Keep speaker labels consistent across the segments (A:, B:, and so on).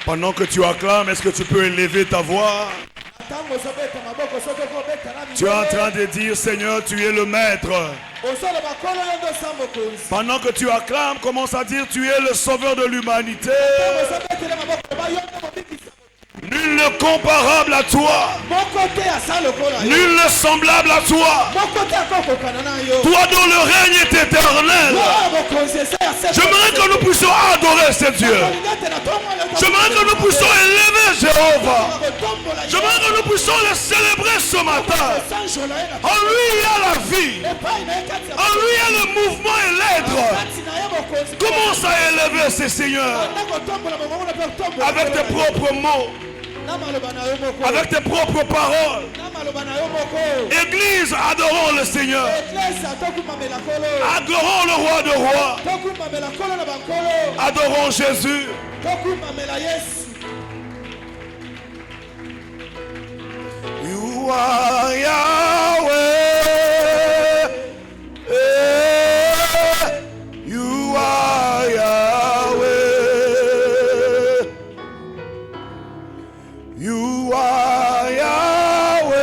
A: Pendant que tu acclames, est-ce que tu peux élever ta voix? Tu es en train de dire, Seigneur, tu es le maître. Pendant que tu acclames, commence à dire, tu es le sauveur de l'humanité. Nul ne comparable à toi. Nul ne semblable à toi. Toi dont le règne est éternel. J'aimerais que nous puissions adorer ce Dieu. J'aimerais que nous puissions élever Jéhovah. J'aimerais que nous puissions le célébrer ce matin. En lui il y a la vie. En lui il y a le mouvement et l'être. Commence à élever ce Seigneur avec tes propres mots, avec tes propres paroles. Église, adorons le Seigneur. Adorons le roi de rois. Adorons Jésus. You are Yahweh. You are Yahweh. You are Yahweh.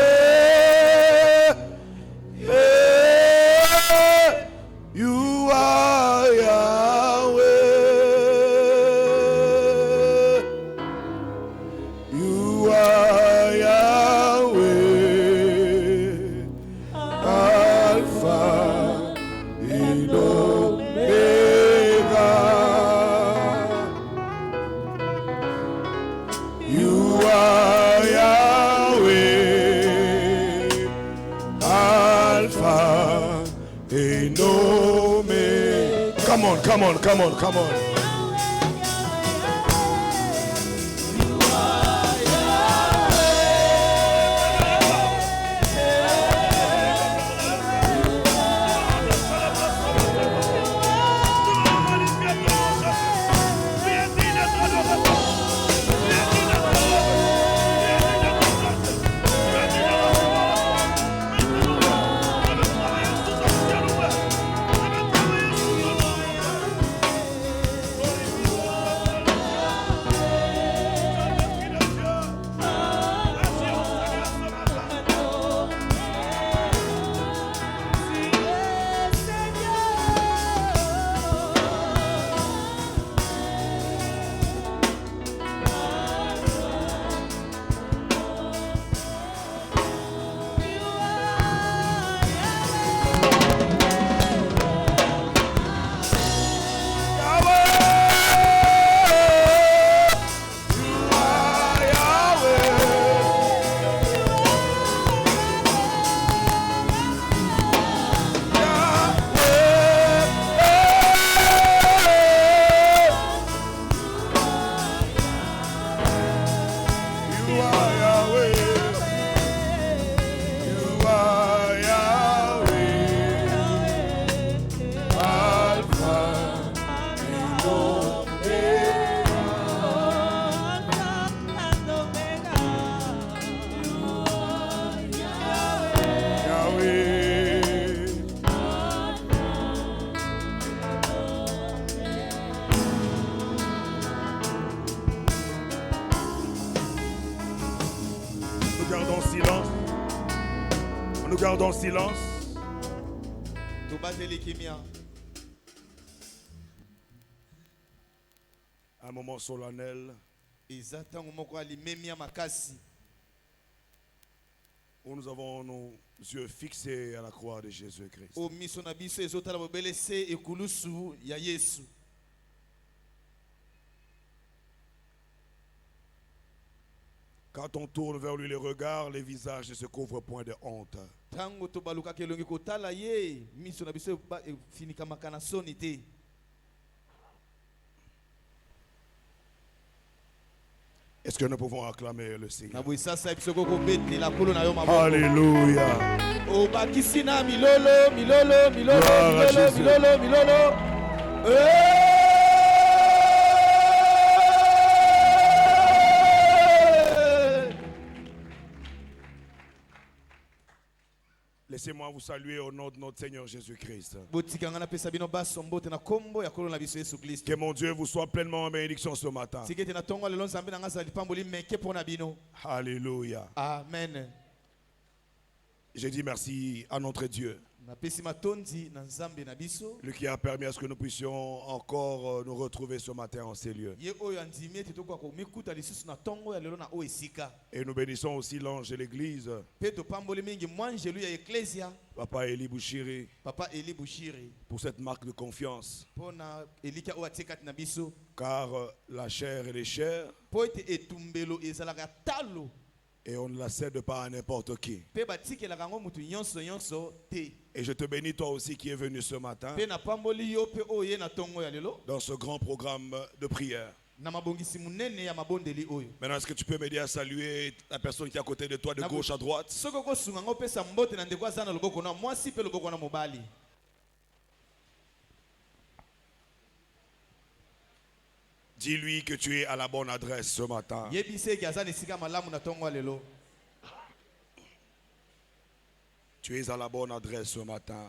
A: You are Yahweh. You are Yahweh. Alpha and Omega. You are Yahweh, Alpha and Omega. Come on, come on, come on, come on. Nous gardons silence. Un moment solennel où nous avons nos yeux fixés à la croix de Jésus-Christ. Quand on tourne vers lui les regards, les visages ne se couvrent point de honte. Est-ce que nous pouvons acclamer le Seigneur? Alléluia. Laissez-moi vous saluer au nom de notre Seigneur Jésus-Christ. Que mon Dieu vous soit pleinement en bénédiction ce matin. Alléluia.
B: Amen.
A: J'ai dit merci à notre Dieu. Lui qui a permis à ce que nous puissions encore nous retrouver ce matin en ces lieux. Et nous bénissons aussi l'ange de l'église, Papa Eli Bouchiri, pour cette marque de confiance. Car la chair et les chairs, et on ne la cède pas à n'importe qui. Et je te bénis toi aussi qui es venu ce matin dans ce grand programme de prière. Maintenant, est-ce que tu peux m'aider à saluer la personne qui est à côté de toi, de gauche à droite? Dis-lui que tu es à la bonne adresse ce matin. Tu es à la bonne adresse ce matin.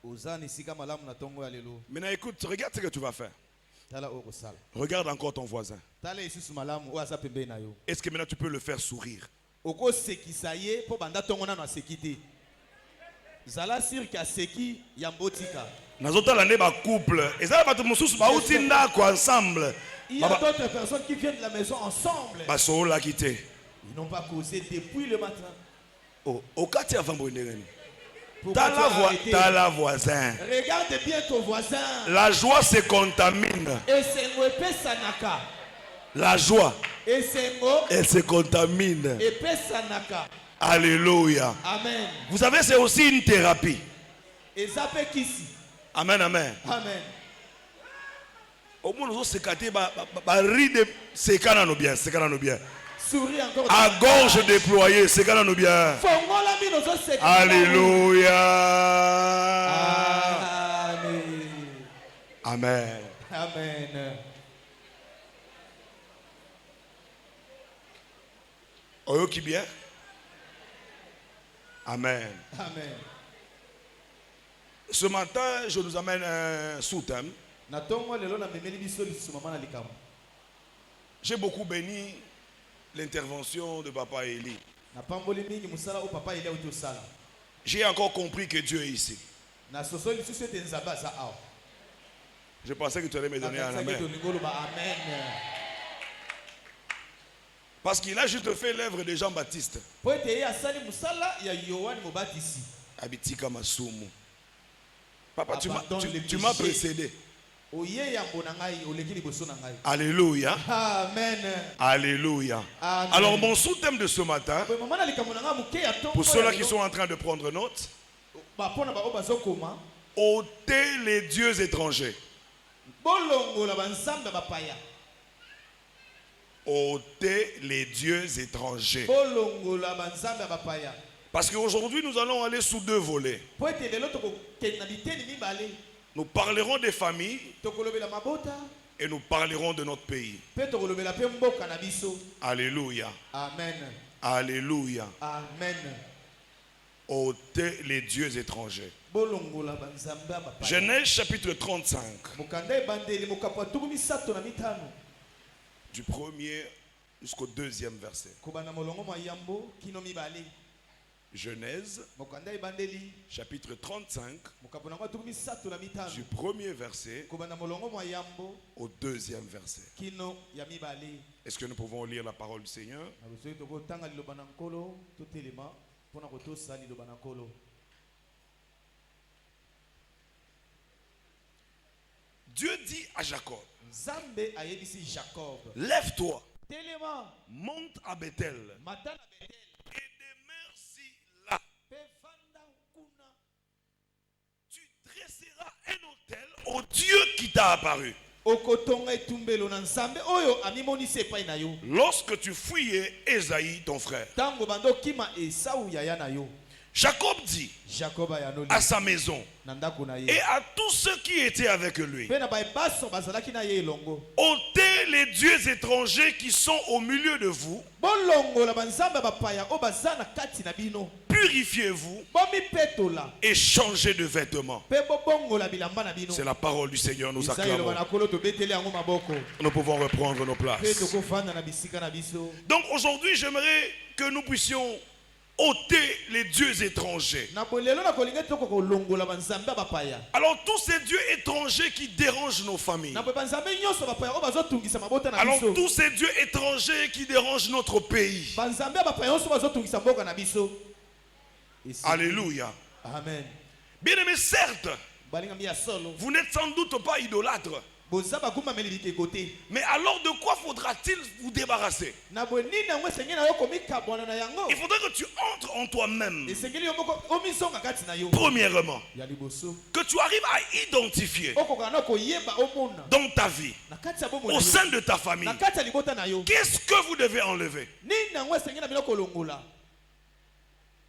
A: Maintenant écoute, regarde ce que tu vas faire. Regarde encore ton voisin. Est-ce que maintenant tu peux le faire sourire? couple.
B: Il y a d'autres personnes qui viennent de la maison ensemble.
A: Ils
B: n'ont pas causé depuis le matin.
A: T'as la voisin.
B: Regarde bien ton voisin.
A: La joie se contamine. La joie, elle se contamine. Alléluia.
B: Amen.
A: Vous savez, c'est aussi une thérapie. Amen, amen.
B: Amen.
A: Au moins, nous avons bien.
B: Souris encore.
A: À gorge déployée, c'est quand nous bien. Alléluia. Amen.
B: Amen.
A: Oyo qui bien? Amen.
B: Amen.
A: Ce matin, je nous amène un sous-thème. J'ai beaucoup béni l'intervention de Papa Eli. J'ai encore compris que Dieu est ici. Je pensais que tu allais me donner un amen. Parce qu'il a juste fait l'œuvre de Jean-Baptiste. Abitika Masumu. Papa, tu m'as précédé. Alléluia.
B: Amen.
A: Alléluia.
B: Amen.
A: Alors mon sous-thème de ce matin, pour ceux-là qui sont en train de prendre note, ôtez les dieux étrangers. Ôtez les dieux étrangers. Parce qu'aujourd'hui nous allons aller sous deux volets. Nous parlerons des familles et nous parlerons de notre pays. Alléluia.
B: Amen.
A: Alléluia.
B: Amen.
A: Ôtez les dieux étrangers. Genèse chapitre 35. Du premier jusqu'au deuxième verset. Genèse chapitre 35 du premier verset au deuxième verset. Est-ce que nous pouvons lire la parole du Seigneur? Dieu dit à Jacob, lève-toi, monte à Bethel et demeure là. Tu dresseras un autel au Dieu qui t'a apparu. Lorsque tu fouillais Ésaïe ton frère. Jacob dit à sa maison et à tous ceux qui étaient avec lui, ôtez les dieux étrangers qui sont au milieu de vous, purifiez-vous et changez de vêtements. C'est la parole du Seigneur, nous acclamons. Nous pouvons reprendre nos places. Donc aujourd'hui, j'aimerais que nous puissions ôter les dieux étrangers. Alors tous ces dieux étrangers qui dérangent nos familles. Alors tous ces dieux étrangers qui dérangent notre pays. Alléluia.
B: Amen.
A: Bien aimé, certes, vous n'êtes sans doute pas idolâtre. Mais alors de quoi faudra-t-il vous débarrasser? Il faudrait que tu entres en toi-même. Premièrement, que tu arrives à identifier dans ta vie, au sein de ta famille, qu'est-ce que vous devez enlever.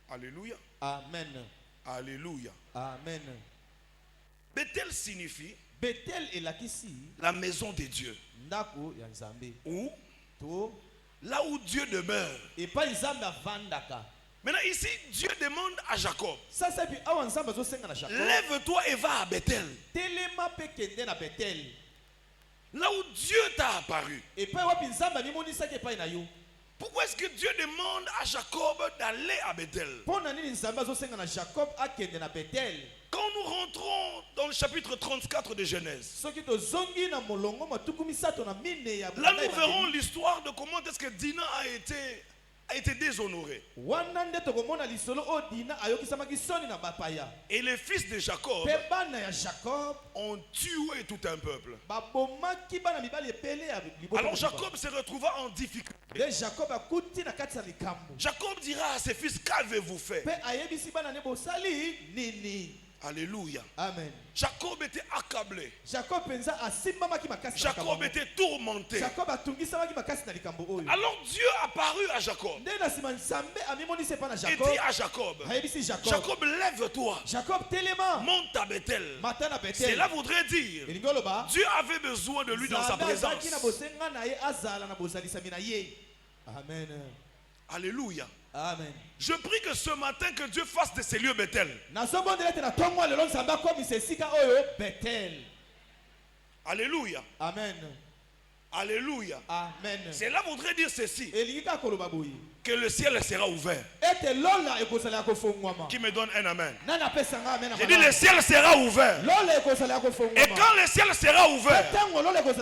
A: Alléluia.
B: Amen.
A: Alléluia.
B: Amen.
A: Bethel signifie
B: la
A: maison de Dieu. Où? Là où Dieu demeure. Maintenant ici, Dieu demande à Jacob, lève-toi et va à Bethel. Là où Dieu t'a apparu. Pourquoi est-ce que Dieu demande à Jacob d'aller à Bethel? Quand nous rentrons dans le chapitre 34 de Genèse, là nous verrons l'histoire de comment est-ce que Dina a été déshonorée. Et les fils de Jacob ont tué tout un peuple. Alors Jacob se retrouva en difficulté. Jacob dira à ses fils, qu'avez-vous fait? Alléluia.
B: Amen.
A: Jacob était accablé.
B: Jacob
A: était tourmenté. Alors Dieu apparut à Jacob. Et dit à Jacob, Jacob, lève-toi. Monte à Bethel. Cela voudrait dire, Dieu avait besoin de lui dans sa présence.
B: Amen.
A: Alléluia.
B: Amen.
A: Je prie que ce matin que Dieu fasse de ces lieux Bethel. Alléluia.
B: Amen.
A: Alléluia.
B: Amen.
A: Cela voudrait dire ceci, que le ciel sera ouvert. Qui me donne un amen? J'ai dit le ciel sera ouvert. Et quand le ciel sera ouvert,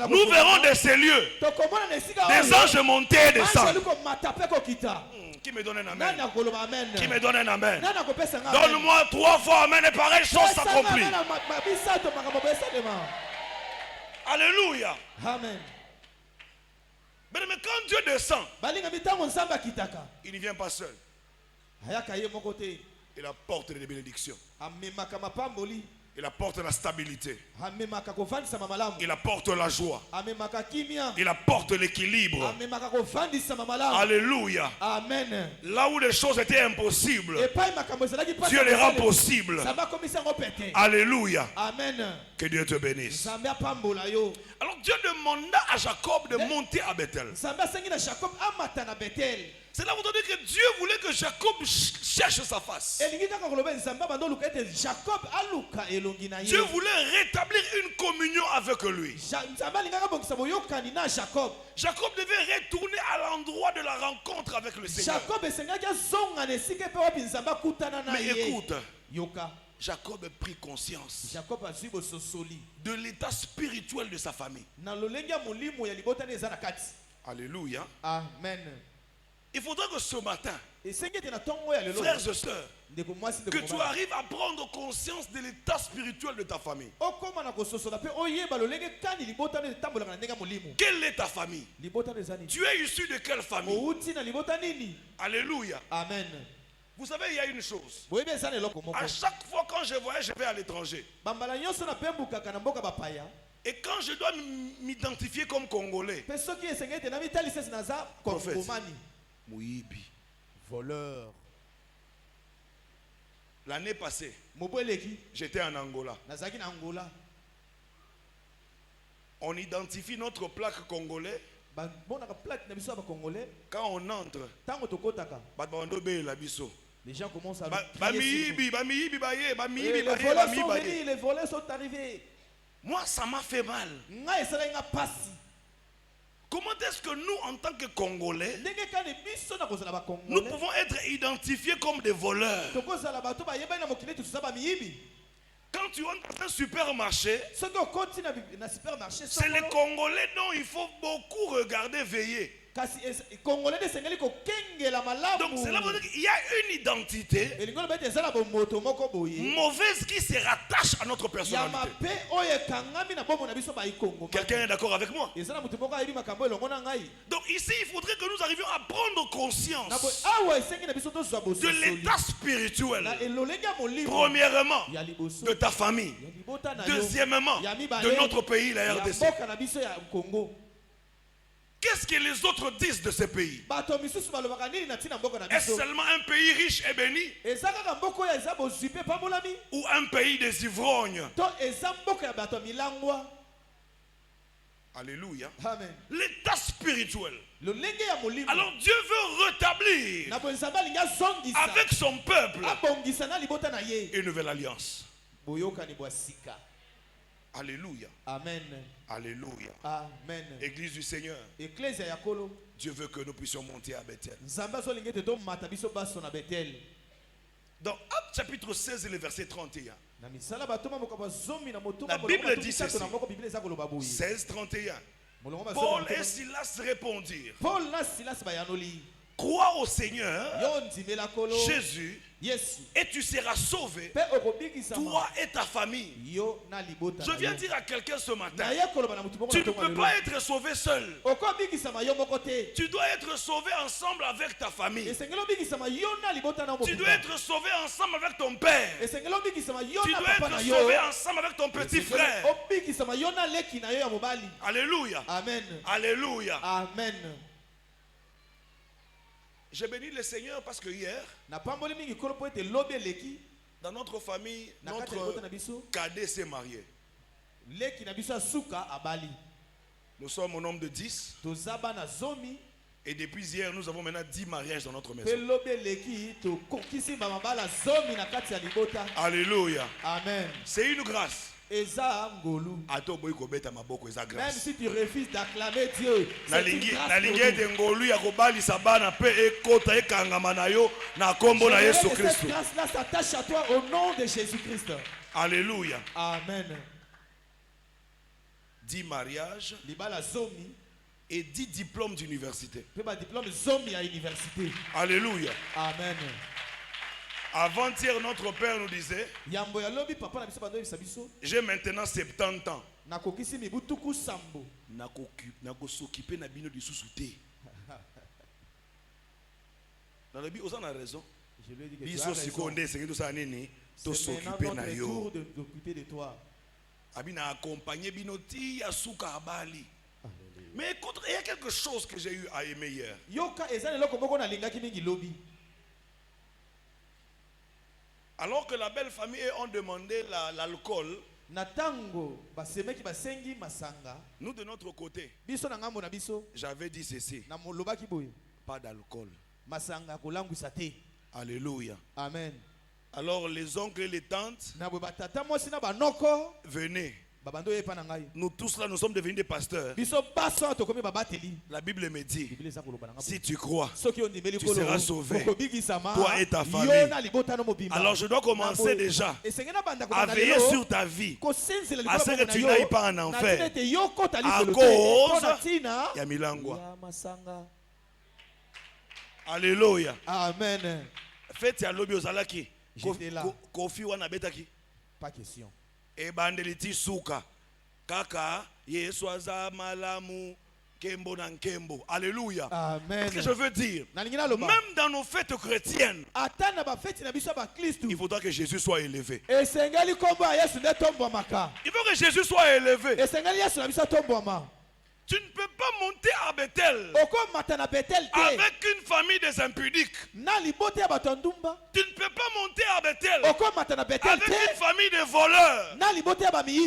A: nous verrons de ces lieux des anges monter et descendre. Qui me donne un amen? Qui me donne un amen? Donne-moi 3 fois amen et pareille chose s'accomplit. Alléluia.
B: Amen.
A: Mais quand Dieu descend, il ne vient pas seul. Il apporte les bénédictions. Il apporte la stabilité. Il apporte la joie. Il apporte l'équilibre. Alléluia.
B: Amen.
A: Là où les choses étaient impossibles, Dieu les rend possibles. Alléluia.
B: Amen.
A: Que Dieu te bénisse. Alors Dieu demanda à Jacob de monter à Bethel. Cela veut dire que Dieu voulait que Jacob cherche sa face. Dieu voulait rétablir une communion avec lui. Jacob devait retourner à l'endroit de la rencontre avec le Seigneur. Mais écoute, Jacob a pris conscience de l'état spirituel de sa famille. Alléluia.
B: Amen.
A: Il faudra que ce matin, frères et sœurs, que tu arrives à prendre conscience de l'état spirituel de ta famille. Quelle est ta famille? Tu es issu de quelle famille? Alléluia.
B: Amen.
A: Vous savez, il y a une chose. À chaque fois quand je voyage, je vais à l'étranger. Et quand je dois m'identifier comme Congolais, prophète, Mouibi,
B: voleur.
A: L'année passée, j'étais en Angola. On identifie notre plaque congolais. Quand on entre,
B: Les gens commencent à
A: les voleurs sont arrivés. Moi, ça m'a fait mal. Comment est-ce que nous, en tant que Congolais, nous pouvons être identifiés comme des voleurs? Quand tu entres dans un supermarché, c'est les Congolais dont il faut beaucoup regarder, veiller. Donc cela veut dire qu'il y a une identité mauvaise qui se rattache à notre personnalité. Quelqu'un est d'accord avec moi? Donc ici il faudrait que nous arrivions à prendre conscience de l'état spirituel, premièrement de ta famille, deuxièmement de notre pays, la RDC. Qu'est-ce que les autres disent de ce pays? Est-ce seulement un pays riche et béni? Ou un pays des ivrognes? Alléluia. L'état spirituel. Alors Dieu veut rétablir avec son peuple une nouvelle alliance. Alléluia.
B: Amen.
A: Alléluia.
B: Amen.
A: Église du Seigneur. Dieu veut que nous puissions monter à Bethel. Dans Actes chapitre 16 et le verset 31. La Bible dit ceci. 16, 31. Paul et Silas répondirent: crois au Seigneur Jésus et tu seras sauvé, toi et ta famille. Je viens dire à quelqu'un ce matin, tu ne peux pas être sauvé seul. Tu dois être sauvé ensemble avec ta famille. Tu dois être sauvé ensemble avec ton père. Tu dois être sauvé ensemble avec ton petit frère. Alléluia.
B: Amen.
A: Alléluia.
B: Amen.
A: J'ai béni le Seigneur parce que hier, dans notre famille, notre cadet s'est marié. Nous sommes au nombre de 10. Et depuis hier, nous avons maintenant 10 mariages dans notre maison. Alléluia.
B: Amen.
A: C'est une grâce.
B: Même si tu refuses d'acclamer Dieu,
A: c'est une
B: cette grâce-là s'attache à toi au nom de Jésus-Christ.
A: Alléluia.
B: Amen.
A: 10 mariages et 10 diplômes d'université. Alléluia.
B: Amen.
A: Avant-hier, notre père nous disait: j'ai maintenant 70 ans. Dans le but, on a raison.
B: Je lui ai dit que tu as raison. C'est maintenant notre tour de t'occuper de toi.
A: Mais écoute, il y a quelque chose que j'ai eu à aimer hier. Alors que la belle famille ont demandé l'alcool, nous de notre côté, j'avais dit ceci: pas d'alcool. Alléluia.
B: Amen.
A: Alors les oncles et les tantes, venez. Nous tous là, nous sommes devenus des pasteurs. La Bible me dit: si tu crois, tu seras sauvé, toi et ta famille. Alors je dois commencer déjà à veiller sur ta vie, à ce que tu n'ailles pas en enfer à cause ya milangwa. Alléluia.
B: Amen.
A: Faites ya lobi ozalaki kofi wana betaki.
B: Pas question.
A: E bandeliti suka kaka Yesu aza malamu kembo na nkembo. Alléluia.
B: Amen.
A: Ce que je veux dire, même dans nos fêtes chrétiennes, il faudra que Jésus soit élevé. Il faut que Jésus soit élevé.
B: Tu ne peux pas monter à Bethel avec une famille des impudiques. Tu ne peux pas monter à Bethel avec une famille de voleurs.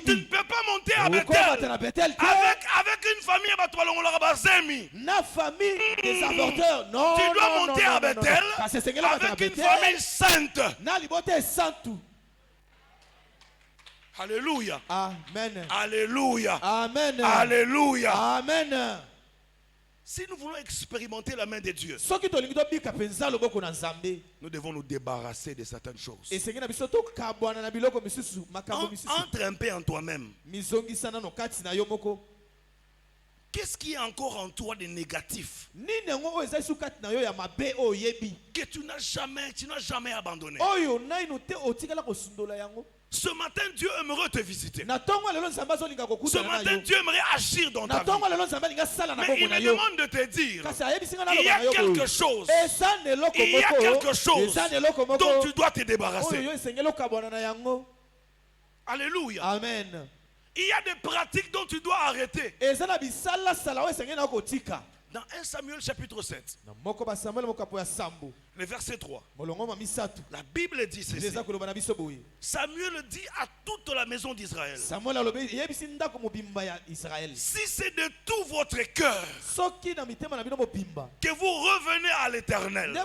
B: Tu ne peux pas monter à Bethel avec une famille
A: des avorteurs. Non,
B: tu dois monter à Bethel avec une famille sainte. Alléluia.
A: Amen.
B: Alléluia.
A: Amen.
B: Alléluia.
A: Amen.
B: Si nous voulons expérimenter la main de Dieu, nous devons nous débarrasser de certaines choses. Entre un peu en toi-même. Qu'est-ce qui est encore en toi de négatif que tu n'as jamais abandonné? Ce matin, Dieu aimerait te visiter. Ce matin, Dieu aimerait agir dans ta vie. Mais il me demande de te dire, il y a quelque chose dont tu dois te débarrasser. Alléluia.
A: Amen.
B: Il y a des pratiques dont tu dois arrêter. Dans 1 Samuel chapitre 7, le verset 3, la Bible dit ceci. Samuel dit à toute la maison d'Israël, si c'est de tout votre cœur que vous revenez à l'Éternel,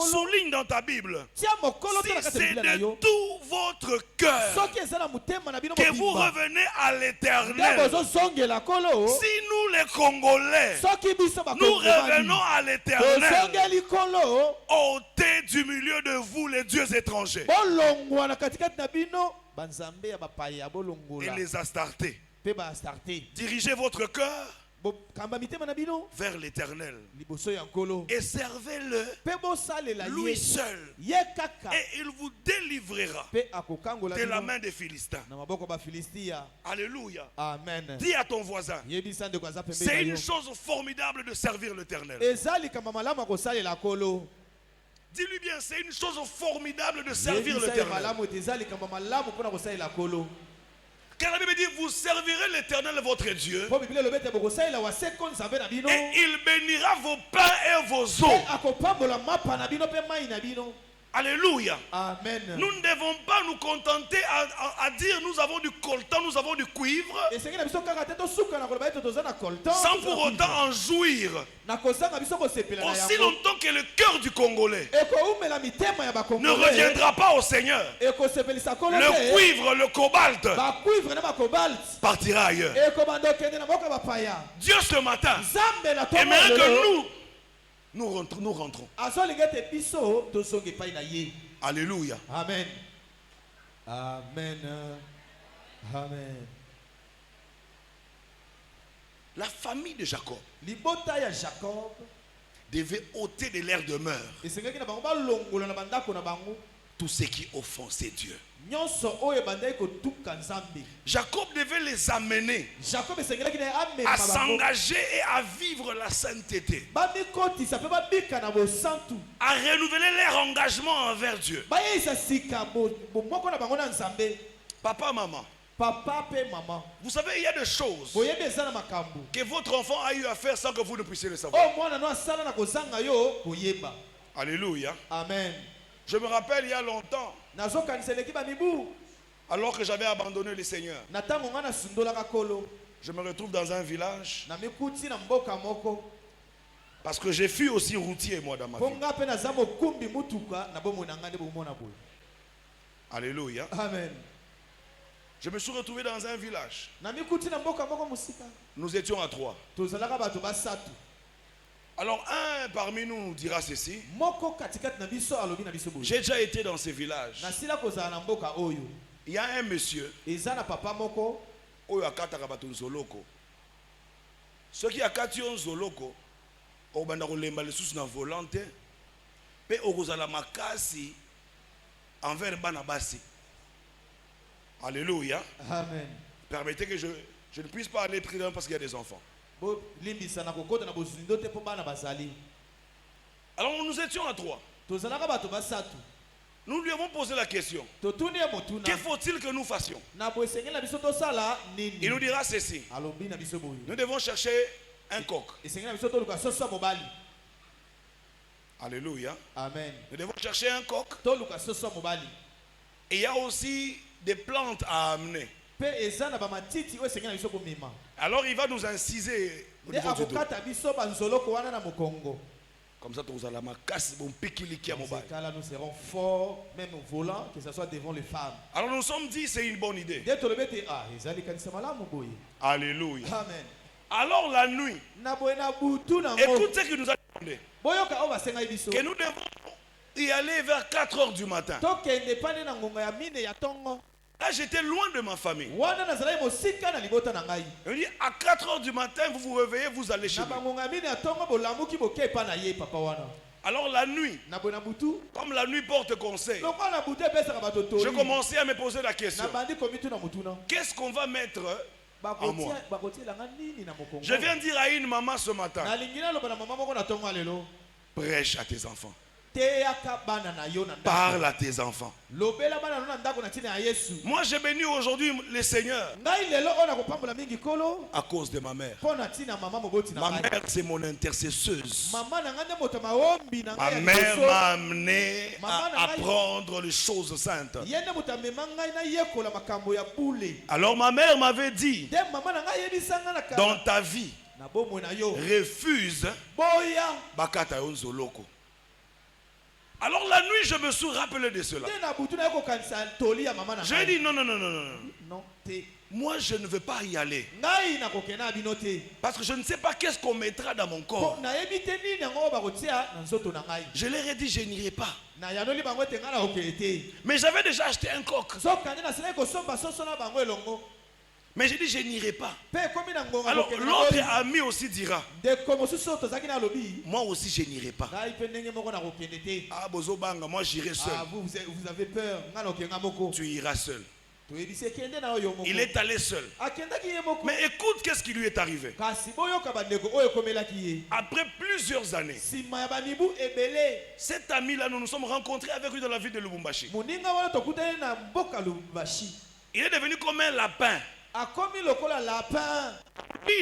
B: souligne dans ta Bible, si c'est de tout votre cœur que vous revenez à l'Éternel, si nous les Congolais, nous revenons à l'Éternel, ôtez du milieu de vous les dieux étrangers et les Astartés. Dirigez votre cœur vers l'Éternel et servez-le lui seul, et il vous délivrera de la main des Philistins. Alléluia.
A: Amen.
B: Dis à ton voisin, c'est une chose formidable de servir l'Éternel. Dis-lui bien, c'est une chose formidable de servir l'Éternel. Car la Bible dit, vous servirez l'Éternel votre Dieu, et il bénira vos pains et vos eaux. Alléluia.
A: Amen.
B: Nous ne devons pas nous contenter à dire nous avons du coltan, nous avons du cuivre, sans pour autant en jouir. Aussi longtemps que le cœur du Congolais ne reviendra pas au Seigneur, le cuivre, le cobalt partira ailleurs. Dieu ce matin aimerait que nous rentrons. Alléluia.
A: Amen. Amen. Amen.
B: La famille de Jacob devait ôter de leur demeure tous ceux qui offensaient Dieu. Jacob devait les amener à s'engager et à vivre la sainteté, à renouveler leur engagement envers Dieu. Papa, maman, vous savez, il y a des choses que votre enfant a eu à faire sans que vous ne puissiez le savoir. Alléluia.
A: Amen.
B: Je me rappelle il y a longtemps, alors que j'avais abandonné le Seigneur, je me retrouve dans un village, parce que j'ai fui aussi routier moi dans ma vie. Alléluia.
A: Amen.
B: Je me suis retrouvé dans un village. Nous étions à 3. Alors un parmi nous nous dira ceci: j'ai déjà été dans ce village. Il y a un monsieur oyo akataka bato nzoloko. Soki akati on nzoloko obanda kolemba lisusu na volonté pe okozala makasi envers bana basi. Alléluia.
A: Amen.
B: Permettez que je ne puisse pas aller plus loin parce qu'il y a des enfants. Alors nous étions à 3. Nous lui avons posé la question. Que faut-il que nous fassions? Il nous dira ceci. Nous devons chercher un coq. Alléluia.
A: Amen.
B: Nous devons chercher un coq. Et il y a aussi des plantes à amener. Alors il va nous inciser au niveau du dos. Comme ça, nous
A: serons forts, même au volant, que ce soit devant les femmes.
B: Alors nous nous sommes dit, c'est une bonne idée. Alléluia.
A: Amen.
B: Alors la nuit, écoute ce qu'il nous a demandé. Que nous devons y aller vers 4 heures du matin. Là, j'étais loin de ma famille. Il dit, à 4 heures du matin, vous vous réveillez, vous allez chez moi. Alors la nuit, comme la nuit porte conseil, je commençais à me poser la question. Qu'est-ce qu'on va mettre en moi? Je viens dire à une maman ce matin, prêche à tes enfants. Parle à tes enfants. Moi j'ai béni aujourd'hui le Seigneur à cause de ma mère. Ma mère c'est mon intercesseuse. Ma mère m'a amené à apprendre les choses saintes. Alors ma mère m'avait dit, dans ta vie, refuse bakata yonzoloko. Alors la nuit, je me suis rappelé de cela. J'ai dit non. Moi, je ne veux pas y aller. Parce que je ne sais pas qu'est-ce qu'on mettra dans mon corps. Je leur ai dit, je n'irai pas. Mais j'avais déjà acheté un coq. Mais j'ai dit, je n'irai pas. Alors l'autre ami aussi dira, moi aussi je n'irai pas. Ah, Bozobanga, moi j'irai seul.
A: Vous avez peur.
B: Tu iras seul. Il est allé seul. Mais écoute, qu'est-ce qui lui est arrivé? Après plusieurs années, cet ami-là, nous nous sommes rencontrés avec lui dans la ville de Lubumbashi. Il est devenu comme un lapin. Il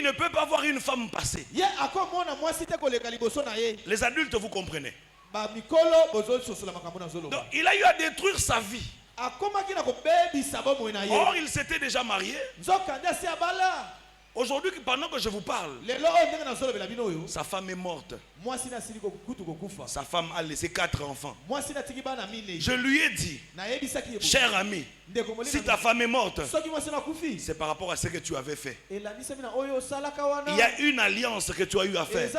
B: ne peut pas voir une femme passer. Les adultes, vous comprenez. Donc, il a eu à détruire sa vie. Or, il s'était déjà marié. Aujourd'hui, pendant que je vous parle, sa femme est morte. Sa femme a laissé 4 enfants. Je lui ai dit, cher ami, si ta femme est morte, c'est par rapport à ce que tu avais fait. Il y a une alliance que tu as eu à faire.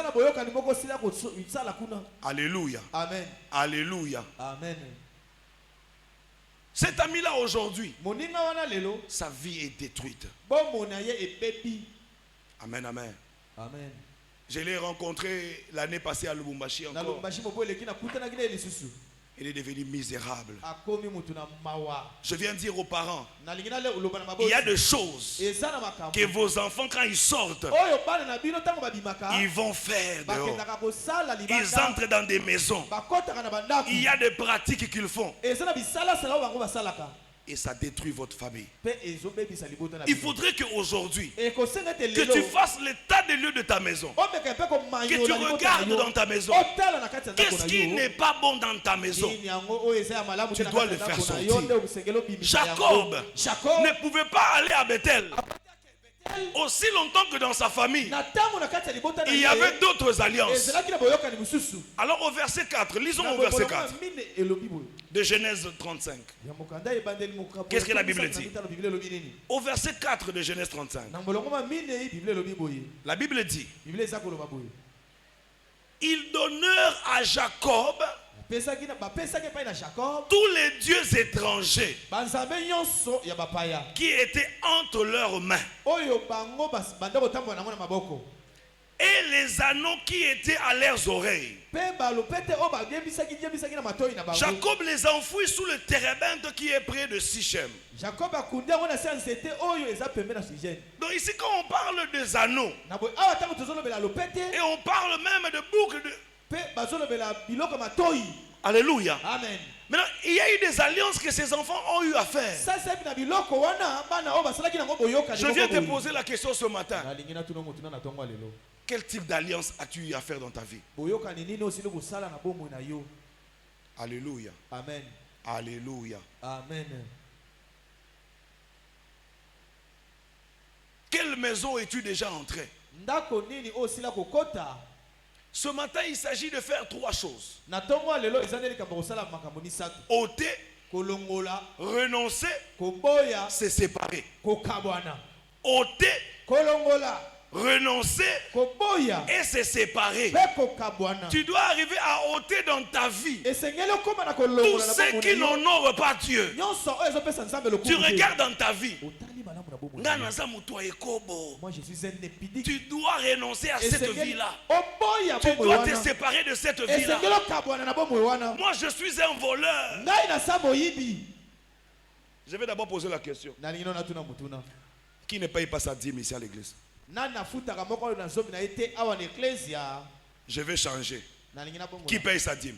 B: Alléluia.
A: Amen.
B: Alléluia.
A: Amen.
B: Cet ami-là aujourd'hui, sa vie est détruite. Amen, amen.
A: Amen.
B: Je l'ai rencontré l'année passée à Lubumbashi encore. Il est devenu misérable. Je viens dire aux parents, il y a des choses que vos enfants, quand ils sortent, ils vont faire dehors. Ils entrent dans des maisons. Il y a des pratiques qu'ils font. Et ça détruit votre famille. Il faudrait qu'aujourd'hui, que tu fasses l'état des lieux de ta maison. Que tu regardes dans ta maison. Qu'est-ce qui n'est pas bon dans ta maison? Tu dois le faire sortir. Jacob ne pouvait pas aller à Bethel. Aussi longtemps que dans sa famille, il y avait d'autres alliances. Alors au verset 4, lisons au verset 4 de Genèse 35. Qu'est-ce que la Bible dit? Au verset 4 de Genèse 35, la Bible dit, ils donnèrent à Jacob tous les dieux étrangers qui étaient entre leurs mains et les anneaux qui étaient à leurs oreilles. Jacob les enfouit sous le térébinthe qui est près de Sichem. Donc ici quand on parle des anneaux, et on parle même de boucles de... Alléluia.
A: Amen.
B: Maintenant, il y a eu des alliances que ces enfants ont eu à faire. Je viens te poser la question ce matin. Quel type d'alliance as-tu eu à faire dans ta vie? Alléluia.
A: Amen.
B: Alléluia.
A: Amen.
B: Quelle maison es-tu déjà entré? Ce matin, il s'agit de faire 3 choses. Ôter, renoncer, se séparer. Ôter, renoncer et se séparer. Tu dois arriver à ôter dans ta vie tous ceux qui n'honorent pas Dieu. Tu regardes dans ta vie.
A: Moi je suis un épidique.
B: Tu dois renoncer à cette vie-là. Tu dois te séparer de cette vie-là. Moi je suis un voleur. Je vais d'abord poser la question. Qui ne paye pas sa dîme ici à l'église? Je vais changer. Qui paye sa dîme?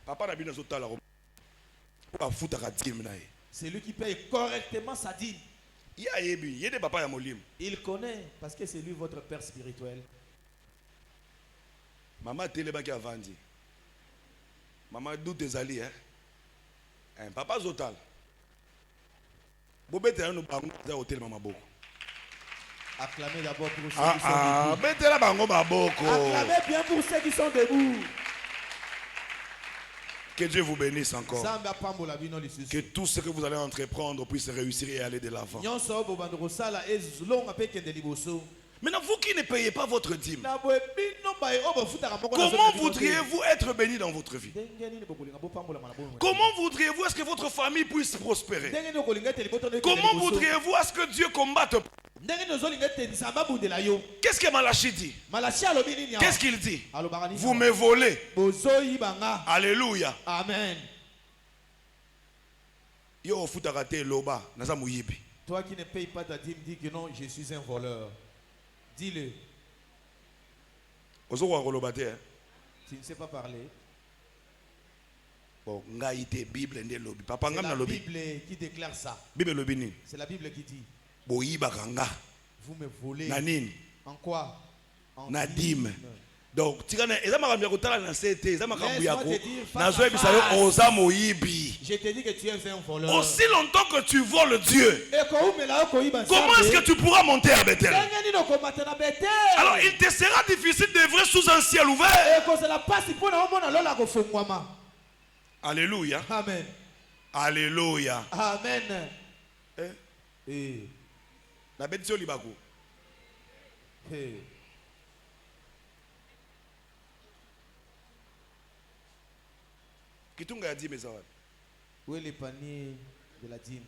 B: Papa n'a pas
A: c'est lui qui paye correctement sa dîme. Il connaît parce que c'est lui votre père spirituel.
B: Maman Téléba qui a vendu. Maman d'où tes alliés, hein? Papa Zotal.
A: Acclamez d'abord pour ceux qui sont debout. Acclamez bien pour ceux qui sont debout.
B: Que Dieu vous bénisse encore. Que tout ce que vous allez entreprendre puisse réussir et aller de l'avant. Maintenant, vous qui ne payez pas votre dîme, comment voudriez-vous être béni dans votre vie? Comment voudriez-vous est-ce que votre famille puisse prospérer? Comment voudriez-vous est-ce que Dieu combatte? Qu'est-ce que Malachi dit? Qu'est-ce qu'il dit? Vous me volez. Alléluia.
A: Amen. Toi qui ne payes pas ta dîme, dis que non, je suis un voleur. Dis-le. Tu ne sais pas parler.
B: C'est la
A: Bible qui déclare ça. C'est la Bible qui dit. Vous me volez. En quoi? En
B: dîme. Donc, je te
A: dis que tu es un voleur.
B: Aussi longtemps que tu voles Dieu, comment est-ce que tu pourras monter à Bethel? Alors, il te sera difficile d'œuvrer sous un ciel ouvert. Alléluia.
A: Amen.
B: Alléluia.
A: Amen.
B: La bête sur l'Ibago. Kitunga a dit mes amis.
A: Où est le panier de la dîme?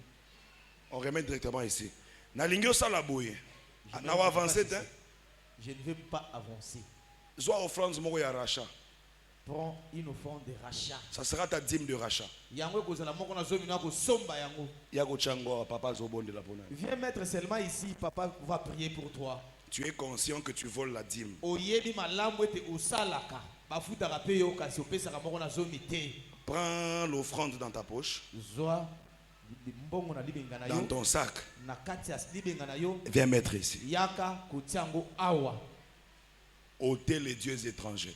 B: On remet directement ici. Nalingyo salabouye. Na va avancer, hein?
A: Je ne veux pas avancer.
B: Soit offrande moko ya rachat.
A: Prends une offrande de rachat.
B: Ça sera ta dîme de rachat.
A: Yango kozala moko na zomi na ko somba yango.
B: Yako chango papa zobonde la pona.
A: Viens mettre seulement ici, papa va prier pour toi.
B: Tu es conscient que tu voles la dîme.
A: Oyebi malamu ete usalaka. Bafuta rape yo kasi opesa ka moko na zomi te.
B: Prends l'offrande dans ta poche. Dans ton sac. Viens mettre ici. Ôtez les dieux étrangers.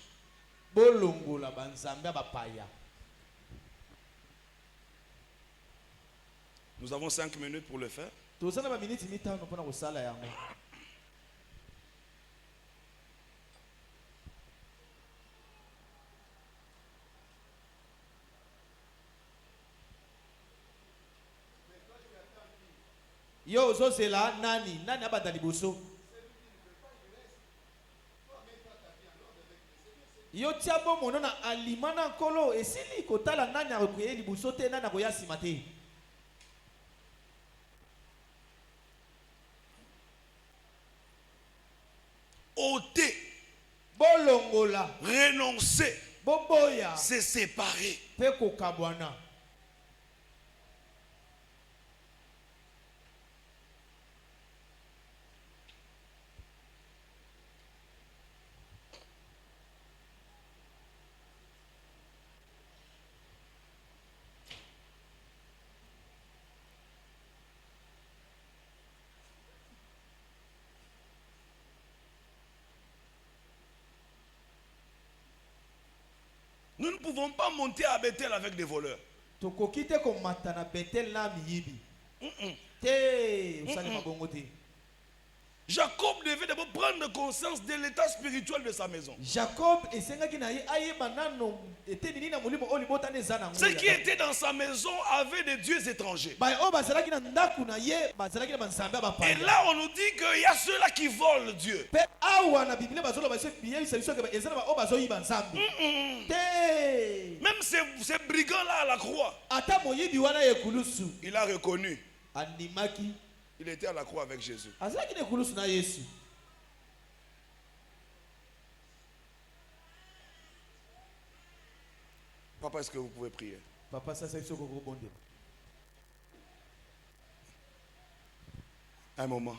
B: Nous avons 5 minutes pour le faire.
A: Yo zo c'est là nani abata liboso. Yo tiabo monona alimana kolo esili kotala nani akoye liboso te nani akoya simate.
B: Ôter,
A: bolongola,
B: renoncer,
A: boboya,
B: se séparer.
A: Peko kabwana.
B: Nous ne pouvons pas monter à Bethel avec des voleurs. Jacob devait d'abord prendre conscience de l'état spirituel de sa maison. Ceux qui étaient dans sa maison avaient des dieux étrangers. Et là, on nous dit qu'il y a ceux-là qui volent Dieu. Même ces brigands-là à la croix, il a reconnu. Il était à la croix avec Jésus. Papa, est-ce que vous pouvez prier? Papa, ça c'est un moment.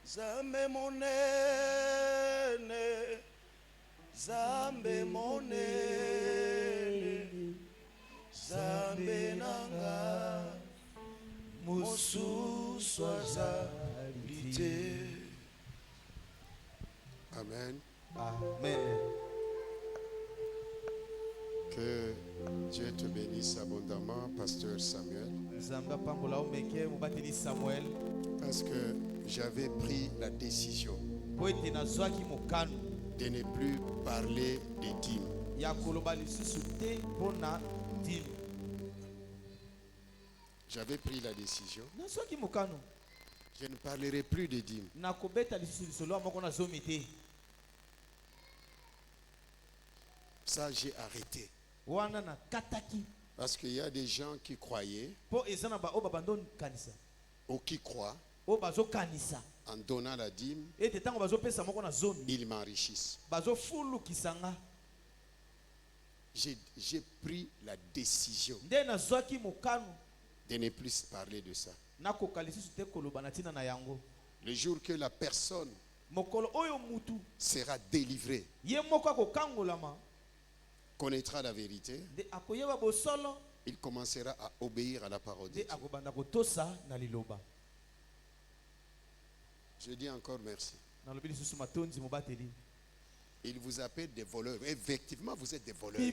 B: Zambe monene, Zambe monene, Zambe nanga, mosu soazalité.
C: Amen.
A: Amen.
C: Que Dieu te bénisse abondamment, pasteur Samuel. Parce que j'avais pris la décision de ne plus parler des dîmes. J'avais pris la décision. Je ne parlerai plus des dîmes. Ça, j'ai arrêté. Parce qu'il y a des gens qui croyaient ou qui croient en donnant la dîme, ils m'enrichissent. J'ai pris la décision de ne plus parler de ça. Le jour que la personne sera délivrée, connaîtra la vérité, il commencera à obéir à la parole de Dieu. Je dis encore merci. Il vous appelle des voleurs. Effectivement, vous êtes des voleurs. Et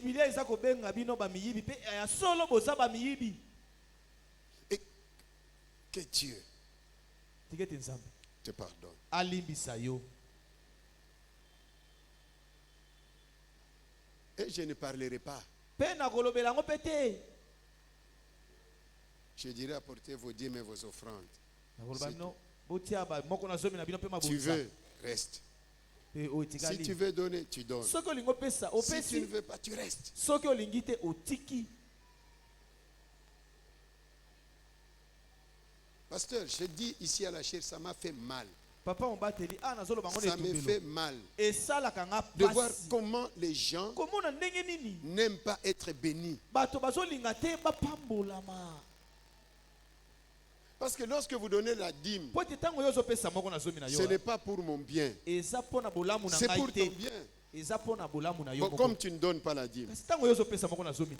C: que Dieu te pardonne. Et je ne parlerai pas. Je dirai apportez vos dîmes et vos offrandes. Tu veux, reste. Si tu veux donner, tu donnes. Si tu ne veux pas, tu restes. Pasteur, je dis ici à la chair, ça m'a fait mal. Ça me fait mal de voir comment les gens n'aiment pas être bénis. Parce que lorsque vous donnez la dîme, ce n'est pas pour mon bien, c'est pour ton bien. Bon, comme tu ne donnes pas la dîme,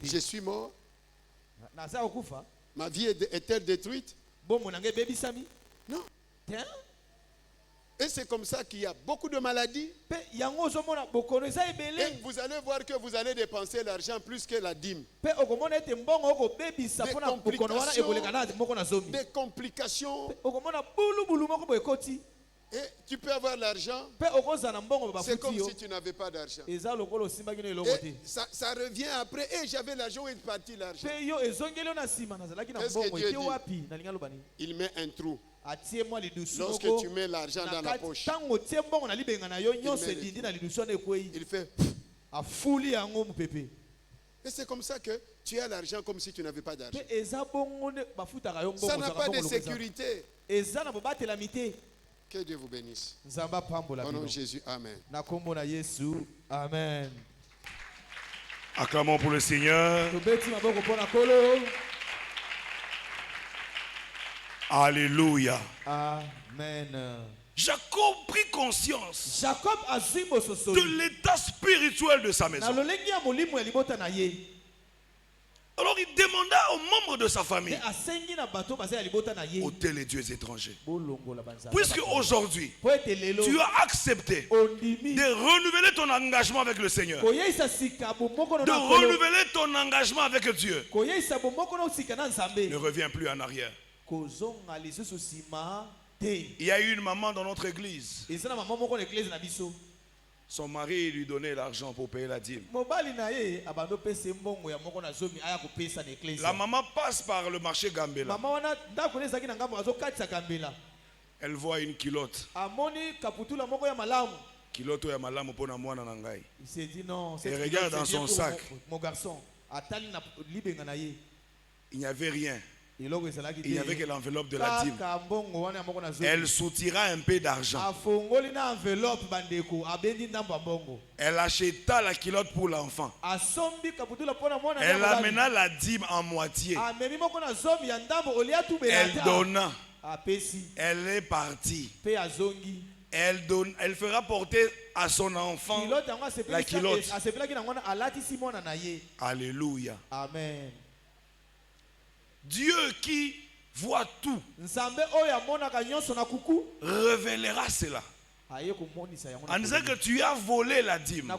C: je suis mort, ma vie est-elle détruite? Non. Et c'est comme ça qu'il y a beaucoup de maladies. Et vous allez voir que vous allez dépenser l'argent plus que la dîme. Des complications. Et tu peux avoir l'argent. C'est comme si tu n'avais pas d'argent. Et ça revient après. Et j'avais l'argent, où est parti l'argent? Qu'est-ce que Dieu dit? Il met un trou. Lorsque tu mets l'argent dans la poche, il fait. Et c'est comme ça que tu as l'argent comme si tu n'avais pas d'argent. Ça n'a pas de sécurité. Que Dieu vous bénisse. Au nom de Jésus, amen.
A: Amen.
B: Acclamons pour le Seigneur. Alléluia.
A: Amen.
B: Jacob prit conscience de l'état spirituel de sa maison.
A: Alors il demanda aux membres de sa famille, ôtez les dieux étrangers. Puisque aujourd'hui, tu as accepté de renouveler ton engagement avec le Seigneur, de renouveler ton engagement avec Dieu, ne reviens plus en arrière. Il y a eu une maman dans notre église. Son mari lui donnait l'argent pour payer la dîme. La maman passe par le marché Gambela. Elle voit une culotte. Culotte ya malamu pona mwana na ngai. Il s'est dit non. Et regarde dans son sac. Mon garçon, il n'y avait rien. Il n'y avait que l'enveloppe de la dîme. Elle soutira un peu d'argent. Elle acheta la culotte pour l'enfant. Elle amena la dîme en moitié. Elle donna. Elle est partie. Elle fera porter à son enfant la culotte. Alléluia.
B: Amen.
A: Dieu qui voit tout révélera cela. En disant que tu as volé la dîme.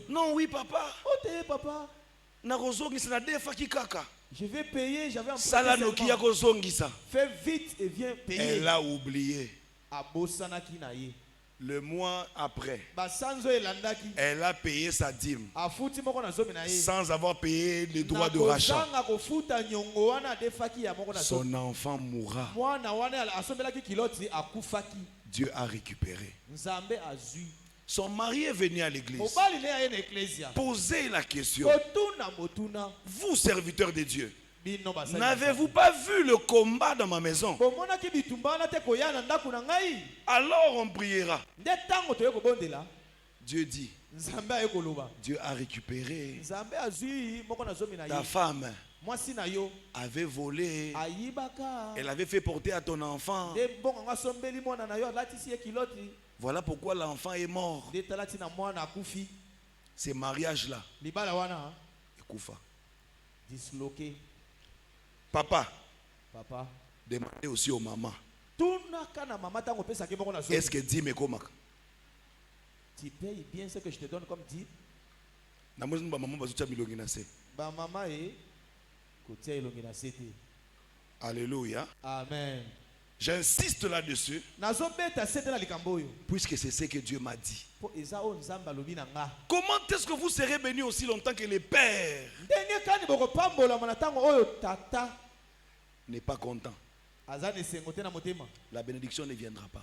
A: Non, oui, papa.
B: Je vais payer, j'avais un
A: Fais
B: vite et viens payer.
A: Elle a oublié. Le mois après, elle a payé sa dîme sans avoir payé les droits de rachat. Son enfant mourra. Dieu a récupéré. Son mari est venu à l'église poser la question. Vous, serviteurs de Dieu, n'avez-vous pas vu le combat dans ma maison? Alors on priera. Dieu dit, Dieu a récupéré. Ta femme avait volé. Elle avait fait porter à ton enfant. Voilà pourquoi l'enfant est mort. Ces mariages-là,
B: disloqué.
A: Papa, demandez aussi aux mamans. Est-ce que dit me comment?
B: Tu payes bien ce que je te donne comme dit.
A: Alléluia.
B: Amen.
A: J'insiste là-dessus. Puisque c'est ce que Dieu m'a dit. Comment est-ce que vous serez bénis aussi longtemps que le Père n'est pas content? La bénédiction ne viendra pas.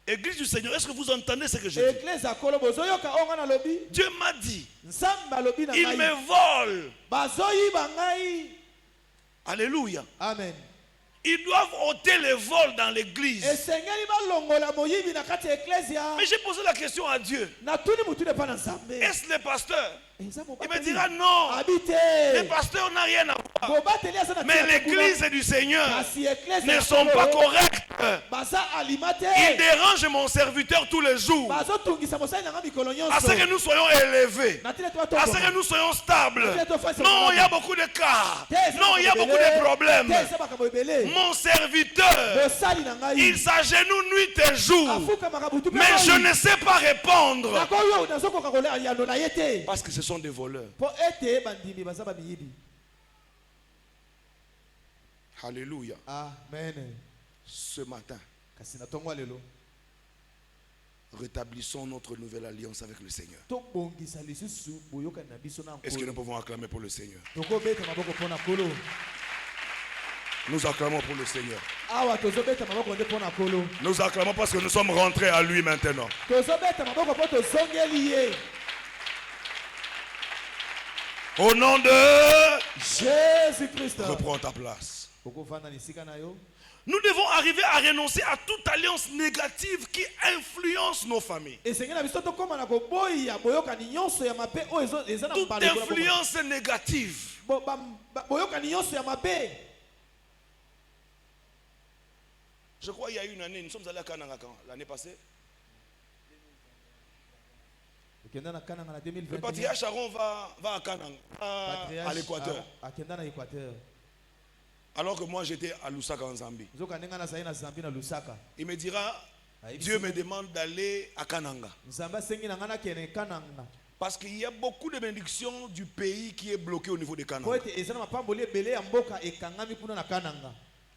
A: Église du Seigneur, est-ce que vous entendez ce que je dis? Dieu m'a dit, il me vole. Alléluia.
B: Amen.
A: Ils doivent ôter les vols dans l'église. Mais j'ai posé la question à Dieu. Est-ce le pasteur? Il me dira non. Les pasteurs n'ont rien à voir. Mais l'église du Seigneur ne sont pas corrects. Ils dérangent mon serviteur tous les jours. À ce que nous soyons élevés. À ce que nous soyons stables. Non, il y a beaucoup de cas. Non, il y a beaucoup de problèmes. Mon serviteur, il s'agenouille nuit et jour. Mais je ne sais pas répondre. Parce que ce sont des voleurs. Alléluia.
B: Amen.
A: Ce matin, rétablissons notre nouvelle alliance avec le Seigneur. Est-ce que nous pouvons acclamer pour le Seigneur? Nous acclamons pour le Seigneur. Nous acclamons parce que nous sommes rentrés à lui maintenant. Au nom de
B: Jésus-Christ,
A: reprends ta place. Nous devons arriver à renoncer à toute alliance négative qui influence nos familles. Toute influence négative. Je crois qu'il y a une année, nous sommes allés à Kananga l'année passée.
B: Le patriarche Aaron va à Kananga, à l'Équateur. Alors que moi j'étais à Lusaka en Zambie. Il me dira, Dieu me demande d'aller à Kananga. Parce qu'il y a beaucoup de bénédictions du pays qui est bloqué au niveau de Kananga.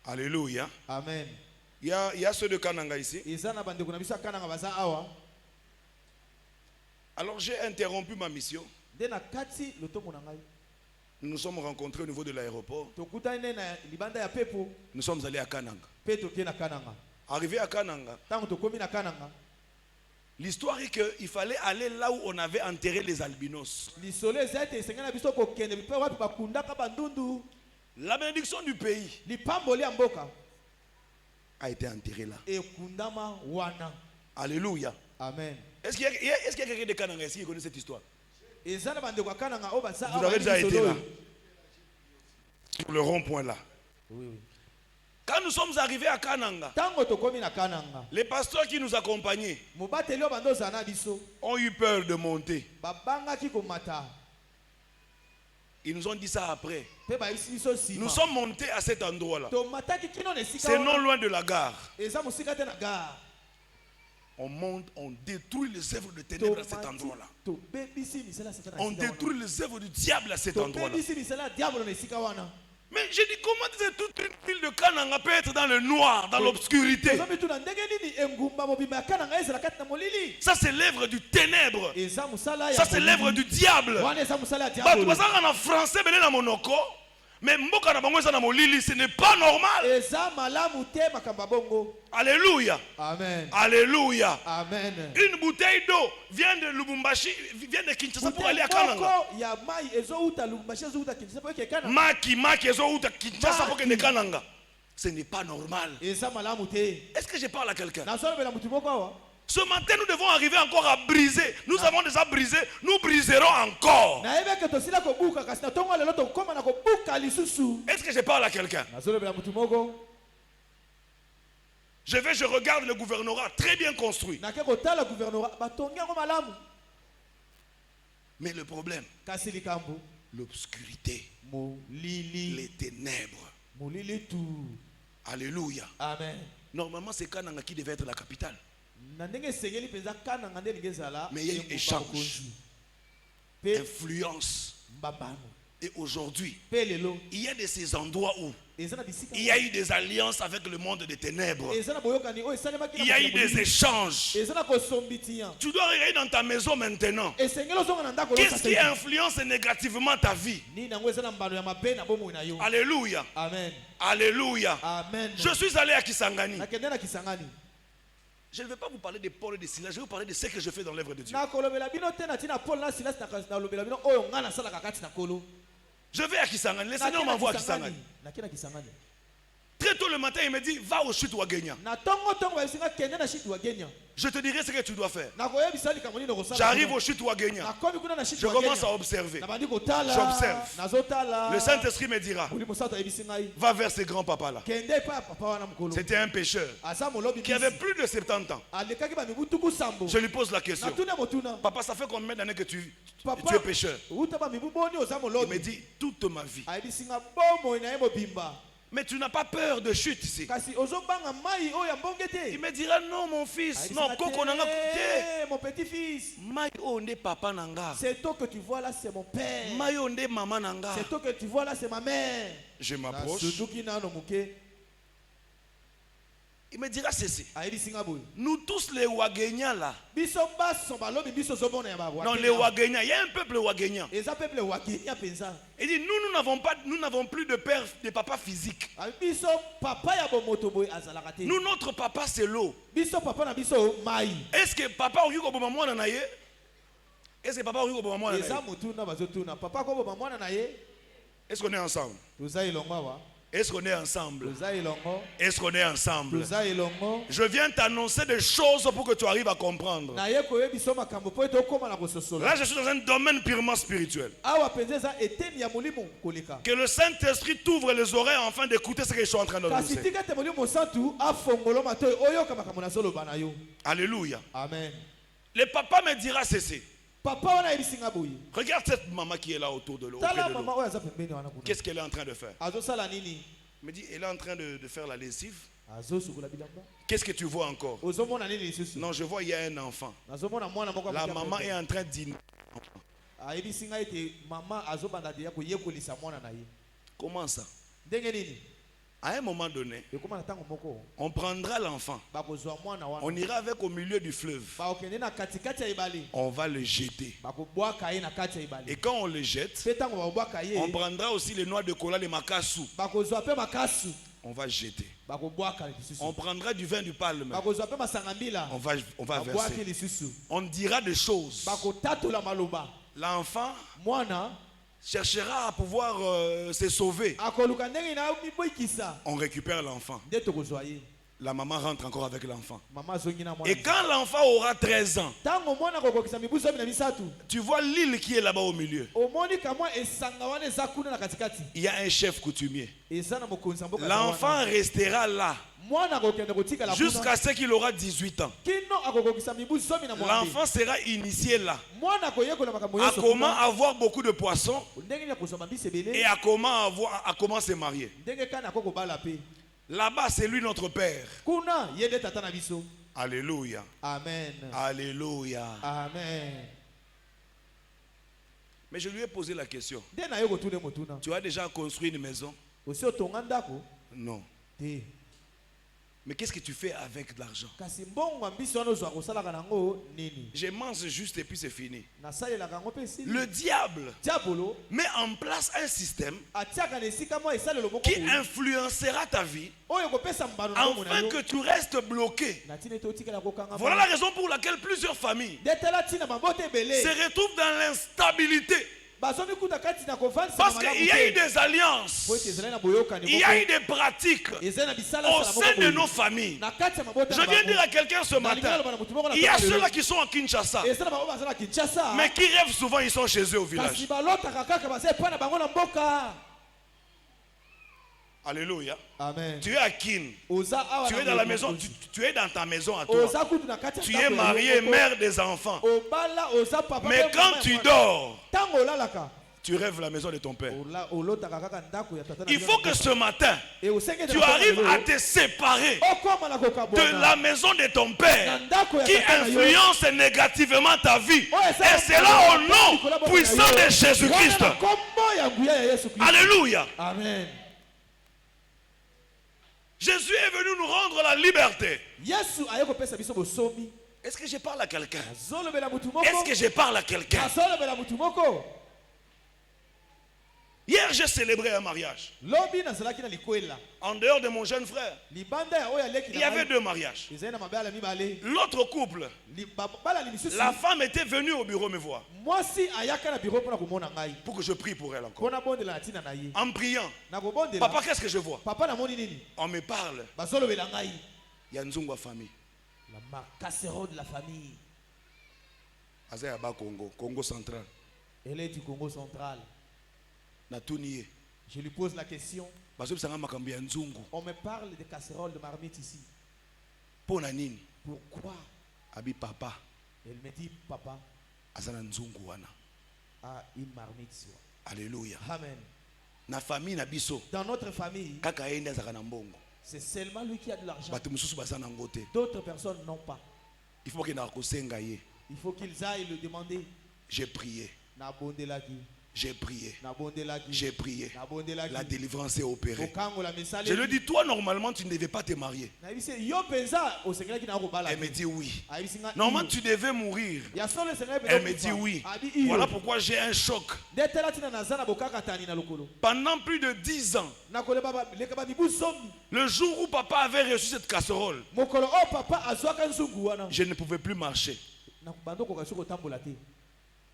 B: Alléluia.
A: Amen.
B: Il y a ceux de Kananga ici. Alors j'ai interrompu ma mission. Nous nous sommes rencontrés au niveau de l'aéroport. Nous sommes allés à Kananga. Arrivé à Kananga, l'histoire est qu'il fallait aller là où on avait enterré les albinos. La bénédiction du pays a été enterrée là. Alléluia.
A: Amen.
B: Est-ce qu'il y a quelqu'un de Kananga ici qui connaît cette histoire? Vous
A: avez
B: déjà été là, sur le rond-point là.
A: Oui, oui.
B: Quand nous sommes arrivés à Kananga, les pasteurs qui nous accompagnaient ont eu peur de monter. Ils nous ont dit ça après. Nous sommes montés à cet endroit-là. C'est non loin de la gare. On monte, on détruit les œuvres de ténèbres à cet endroit-là. On détruit les œuvres du diable à cet endroit-là. Mais j'ai dit, comment toute une ville de Kananga peut être dans le noir, dans l'obscurité? Ça c'est l'œuvre du ténèbre. Ça c'est l'œuvre du diable. Mais ce n'est pas normal. Alléluia.
A: Amen.
B: Alléluia.
A: Amen.
B: Une bouteille d'eau vient de Lubumbashi, vient de Kinshasa pour aller à Kananga. Maki ezo uta Kinshasa pour aller à Kananga. Ce n'est pas normal. Est-ce que je parle à quelqu'un? Ce matin, nous devons arriver encore à briser. Nous avons déjà brisé, nous briserons encore. Est-ce que je parle à quelqu'un? Je regarde le gouvernorat très bien construit. Mais le problème, l'obscurité, les ténèbres. Alléluia.
A: Amen.
B: Normalement, c'est Kananga qui devait être la capitale. Mais il y a eu échange, influence. Et aujourd'hui, il y a de ces endroits où il y a eu des alliances avec le monde des ténèbres. Il y a eu des échanges. Tu dois regarder dans ta maison maintenant. Qu'est-ce qui influence négativement ta vie? Alléluia.
A: Amen.
B: Alléluia.
A: Amen.
B: Je suis allé à Kisangani. Je ne vais pas vous parler de Paul et de Silas, je vais vous parler de ce que je fais dans l'œuvre de Dieu. Je vais à Kisangani, le Seigneur m'envoie à Kisangani. Très tôt le matin, il me dit, va au chute Wagenya. Je te dirai ce que tu dois faire. J'arrive au chute Wagenya. Je commence à observer. J'observe. Le Saint-Esprit me dira, va vers ces grands-papas-là. C'était un pécheur qui avait plus de 70 ans. Je lui pose la question, papa, ça fait combien d'années que tu es pécheur? Il me dit, toute ma vie. Mais tu n'as pas peur de chute ici. Il me dira, non mon fils, non,
A: mon petit-fils.
B: Papa nanga.
A: C'est toi que tu vois là, c'est mon père.
B: Maman nanga.
A: C'est toi que tu vois là, c'est ma mère.
B: Je m'approche. Il me dira ceci. Nous tous les Wagenya là. Non, les Wagenya, il y a un peuple Wagenya. Il dit, nous n'avons plus de père, de papa physique. Nous, notre papa c'est l'eau. Est-ce que papa a eu comme maman nanaye? Est-ce que papa a eu comme maman nanaye? Est-ce qu'on est ensemble? Est-ce qu'on est ensemble? Est-ce qu'on est ensemble? Je viens t'annoncer des choses pour que tu arrives à comprendre. Là, je suis dans un domaine purement spirituel. Que le Saint-Esprit t'ouvre les oreilles afin d'écouter ce que je suis en train de dire.
A: Alléluia.
B: Amen. Le papa me dira ceci.
A: Regarde cette maman qui est là autour de l'eau. Qu'est-ce qu'elle est en train de faire? Me dit, elle est en train de faire la lessive. Qu'est-ce que tu vois encore? Non, je vois il y a un enfant. La maman est en train de dîner. Comment ça? À un moment donné, on prendra l'enfant, on ira avec au milieu du fleuve, on va le jeter. Et quand on le jette, on prendra aussi les noix de cola, les makassou. On va jeter. On prendra du vin du palme. On va verser. On dira des choses. L'enfant cherchera à pouvoir se sauver. On récupère l'enfant. La maman rentre encore avec l'enfant. Et quand l'enfant aura 13 ans, tu vois l'île qui est là-bas au milieu. Il y a un chef coutumier. L'enfant restera là jusqu'à ce qu'il aura 18 ans. L'enfant sera initié là à comment avoir beaucoup de poissons et à comment se marier. Là-bas, c'est lui notre Père. Alléluia.
B: Amen.
A: Alléluia.
B: Amen.
A: Mais je lui ai posé la question. Tu as déjà construit une maison? Non. Mais qu'est-ce que tu fais avec l'argent? Je mange juste et puis c'est fini. Le diable met en place un système qui influencera ta vie afin que tu restes bloqué. Voilà la raison pour laquelle plusieurs familles se retrouvent dans l'instabilité. Parce qu'il y a eu des alliances, il y a eu des pratiques au sein de nos familles. Je viens dire à quelqu'un ce matin, il y a ceux-là qui sont à Kinshasa, mais qui rêvent souvent, ils sont chez eux au village. Alléluia.
B: Amen.
A: Tu es à Kin. Tu es dans la maison. Tu es dans ta maison à toi. Tu es marié, mère des enfants. Mais quand tu dors, tu rêves la maison de ton père. Il faut que ce matin, tu arrives à te séparer de la maison de ton père qui influence négativement ta vie. Et c'est là au nom puissant de Jésus-Christ. Alléluia.
B: Amen.
A: Jésus est venu nous rendre la liberté. Est-ce que je parle à quelqu'un? Est-ce que je parle à quelqu'un? Hier, j'ai célébré un mariage. En dehors de mon jeune frère, il y avait 2 mariages. L'autre couple, la femme était venue au bureau me voir pour que je prie pour elle encore. En priant, papa, qu'est-ce que je vois? On me parle. Il y a une Nzungwa famille.
B: La casserole de la famille.
A: Congo central.
B: Elle est du Congo central. Je lui pose la question. On me parle de casserole de marmite ici. Pourquoi?
A: Papa.
B: Elle me dit papa a une marmite.
A: Alléluia.
B: Amen.
A: Dans
B: notre famille, c'est seulement lui qui a de l'argent. D'autres personnes n'ont pas.
A: Il faut
B: qu'ils aillent le demander.
A: J'ai prié. J'ai prié. J'ai prié. La délivrance est opérée. Je lui dis, toi, normalement, tu ne devais pas te marier. Elle me dit oui. Normalement, tu devais mourir. Elle me dit oui. Voilà pourquoi j'ai un choc. Pendant plus de 10 ans, le jour où papa avait reçu cette casserole, je ne pouvais plus marcher.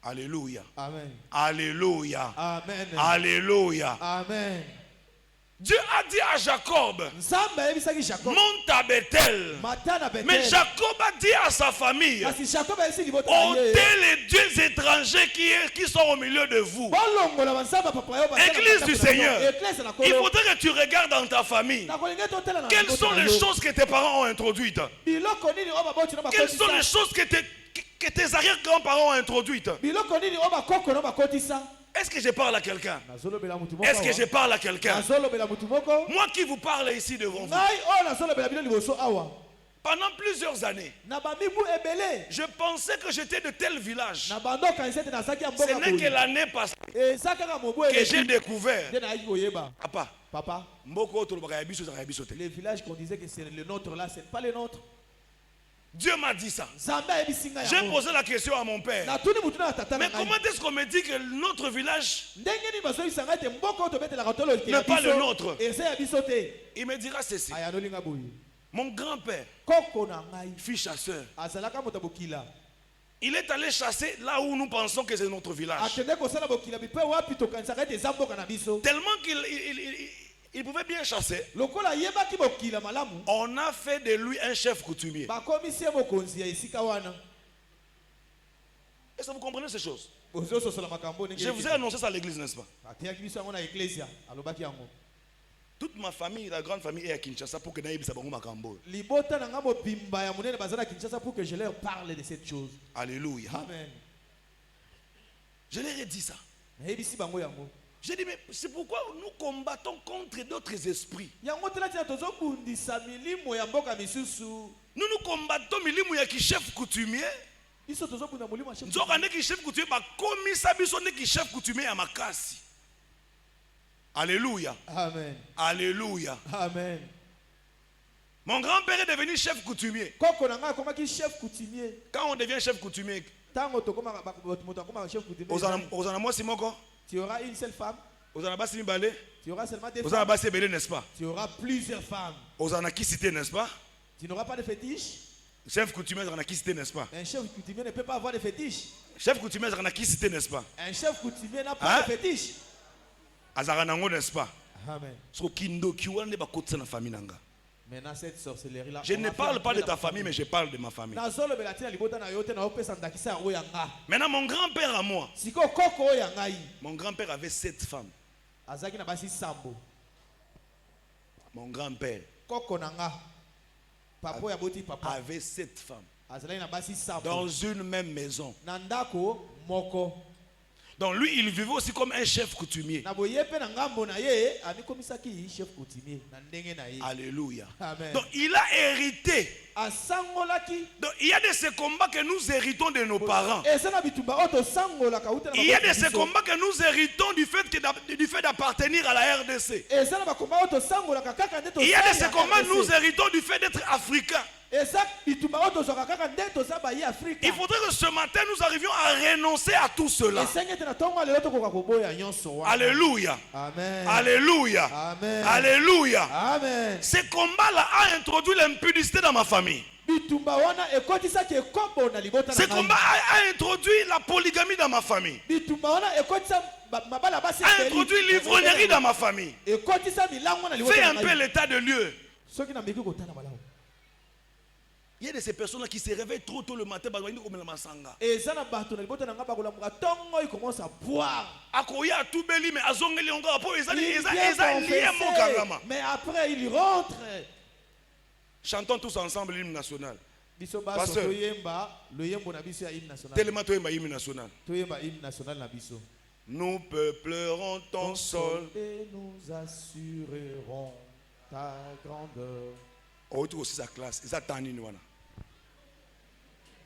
A: Alléluia.
B: Amen.
A: Alléluia.
B: Amen.
A: Alléluia.
B: Amen.
A: Dieu a dit à Jacob, monte à Bethel. Mais Jacob a dit à sa famille, ôtez les dieux étrangers qui sont au milieu de vous. Église du Seigneur, il faudrait que tu regardes dans ta famille. Quelles sont les choses que tes parents ont introduites? Quelles sont les choses que tes arrière-grands-parents ont introduites. Est-ce que je parle à quelqu'un? Est-ce que je parle à quelqu'un? Moi qui vous parle ici devant vous. Pendant plusieurs années, je pensais que j'étais de tel village. Ce n'est que l'année passée que j'ai découvert. Papa,
B: les villages qu'on disait que c'est le nôtre là, c'est pas le nôtre.
A: Dieu m'a dit ça. J'ai posé la question à mon père. Mais comment est-ce qu'on me dit que notre village n'est pas le nôtre? Il me dira ceci. Mon grand-père, fils chasseur, il est allé chasser là où nous pensons que c'est notre village. Tellement qu'il pouvait bien chasser. On a fait de lui un chef coutumier. Est-ce que vous comprenez ces choses? Je vous ai annoncé ça à l'église, n'est-ce pas? Toute ma famille, la grande famille est à Kinshasa pour que
B: je leur parle de cette chose.
A: Alléluia.
B: Amen.
A: Je leur ai dit ça. J'ai dit, mais c'est pourquoi nous combattons contre d'autres esprits. Nous combattons milimu ya chef coutumier. Chef coutumier à Makasi. Alléluia.
B: Amen.
A: Alléluia.
B: Amen.
A: Mon grand-père est devenu chef coutumier. Quand on devient chef coutumier,
B: tu auras une seule femme. Tu auras seulement des femmes.
A: N'est-ce pas?
B: Tu auras plusieurs femmes.
A: N'est-ce pas?
B: Tu n'auras pas de fétiche.
A: Chef coutumier, n'est-ce pas?
B: Un chef coutumier ne peut pas avoir de fétiche.
A: Chef coutumier, n'est-ce pas?
B: Un chef coutumier n'a pas de fétiche.
A: N'est-ce pas?
B: Amen.
A: Maintenant, cette sorcellerie-là, je ne parle pas de ta famille, mais je parle de ma famille. Maintenant, mon grand-père à moi, mon grand-père avait 7 femmes. Mon grand-père avait 7 femmes dans une même maison. Donc lui, il vivait aussi comme un chef coutumier. Alléluia.
B: Amen.
A: Donc il a hérité. Donc il y a de ces combats que nous héritons de nos parents. Il y a de ces combats que nous héritons du fait d'appartenir à la RDC. Il y a de ces combats que nous héritons du fait d'être africains. Il faudrait que ce matin nous arrivions à renoncer à tout cela. Alléluia.
B: Amen.
A: Alléluia.
B: Amen.
A: Alléluia.
B: Amen.
A: Ce combat-là a introduit l'impudicité dans ma famille. Ce combat a introduit la polygamie dans ma famille. A introduit l'ivrognerie dans ma famille. Fais un peu l'état de lieu. Il y a de ces personnes-là qui se réveillent trop tôt le matin.
B: Ils commencent à boire. Mais après, ils rentrent.
A: Chantons tous ensemble l'hymne national. Pasteur, tellement tu es hymne national. Nous peuplerons ton sol
B: et nous assurerons ta grandeur.
A: Oh, tu aussi sa classe.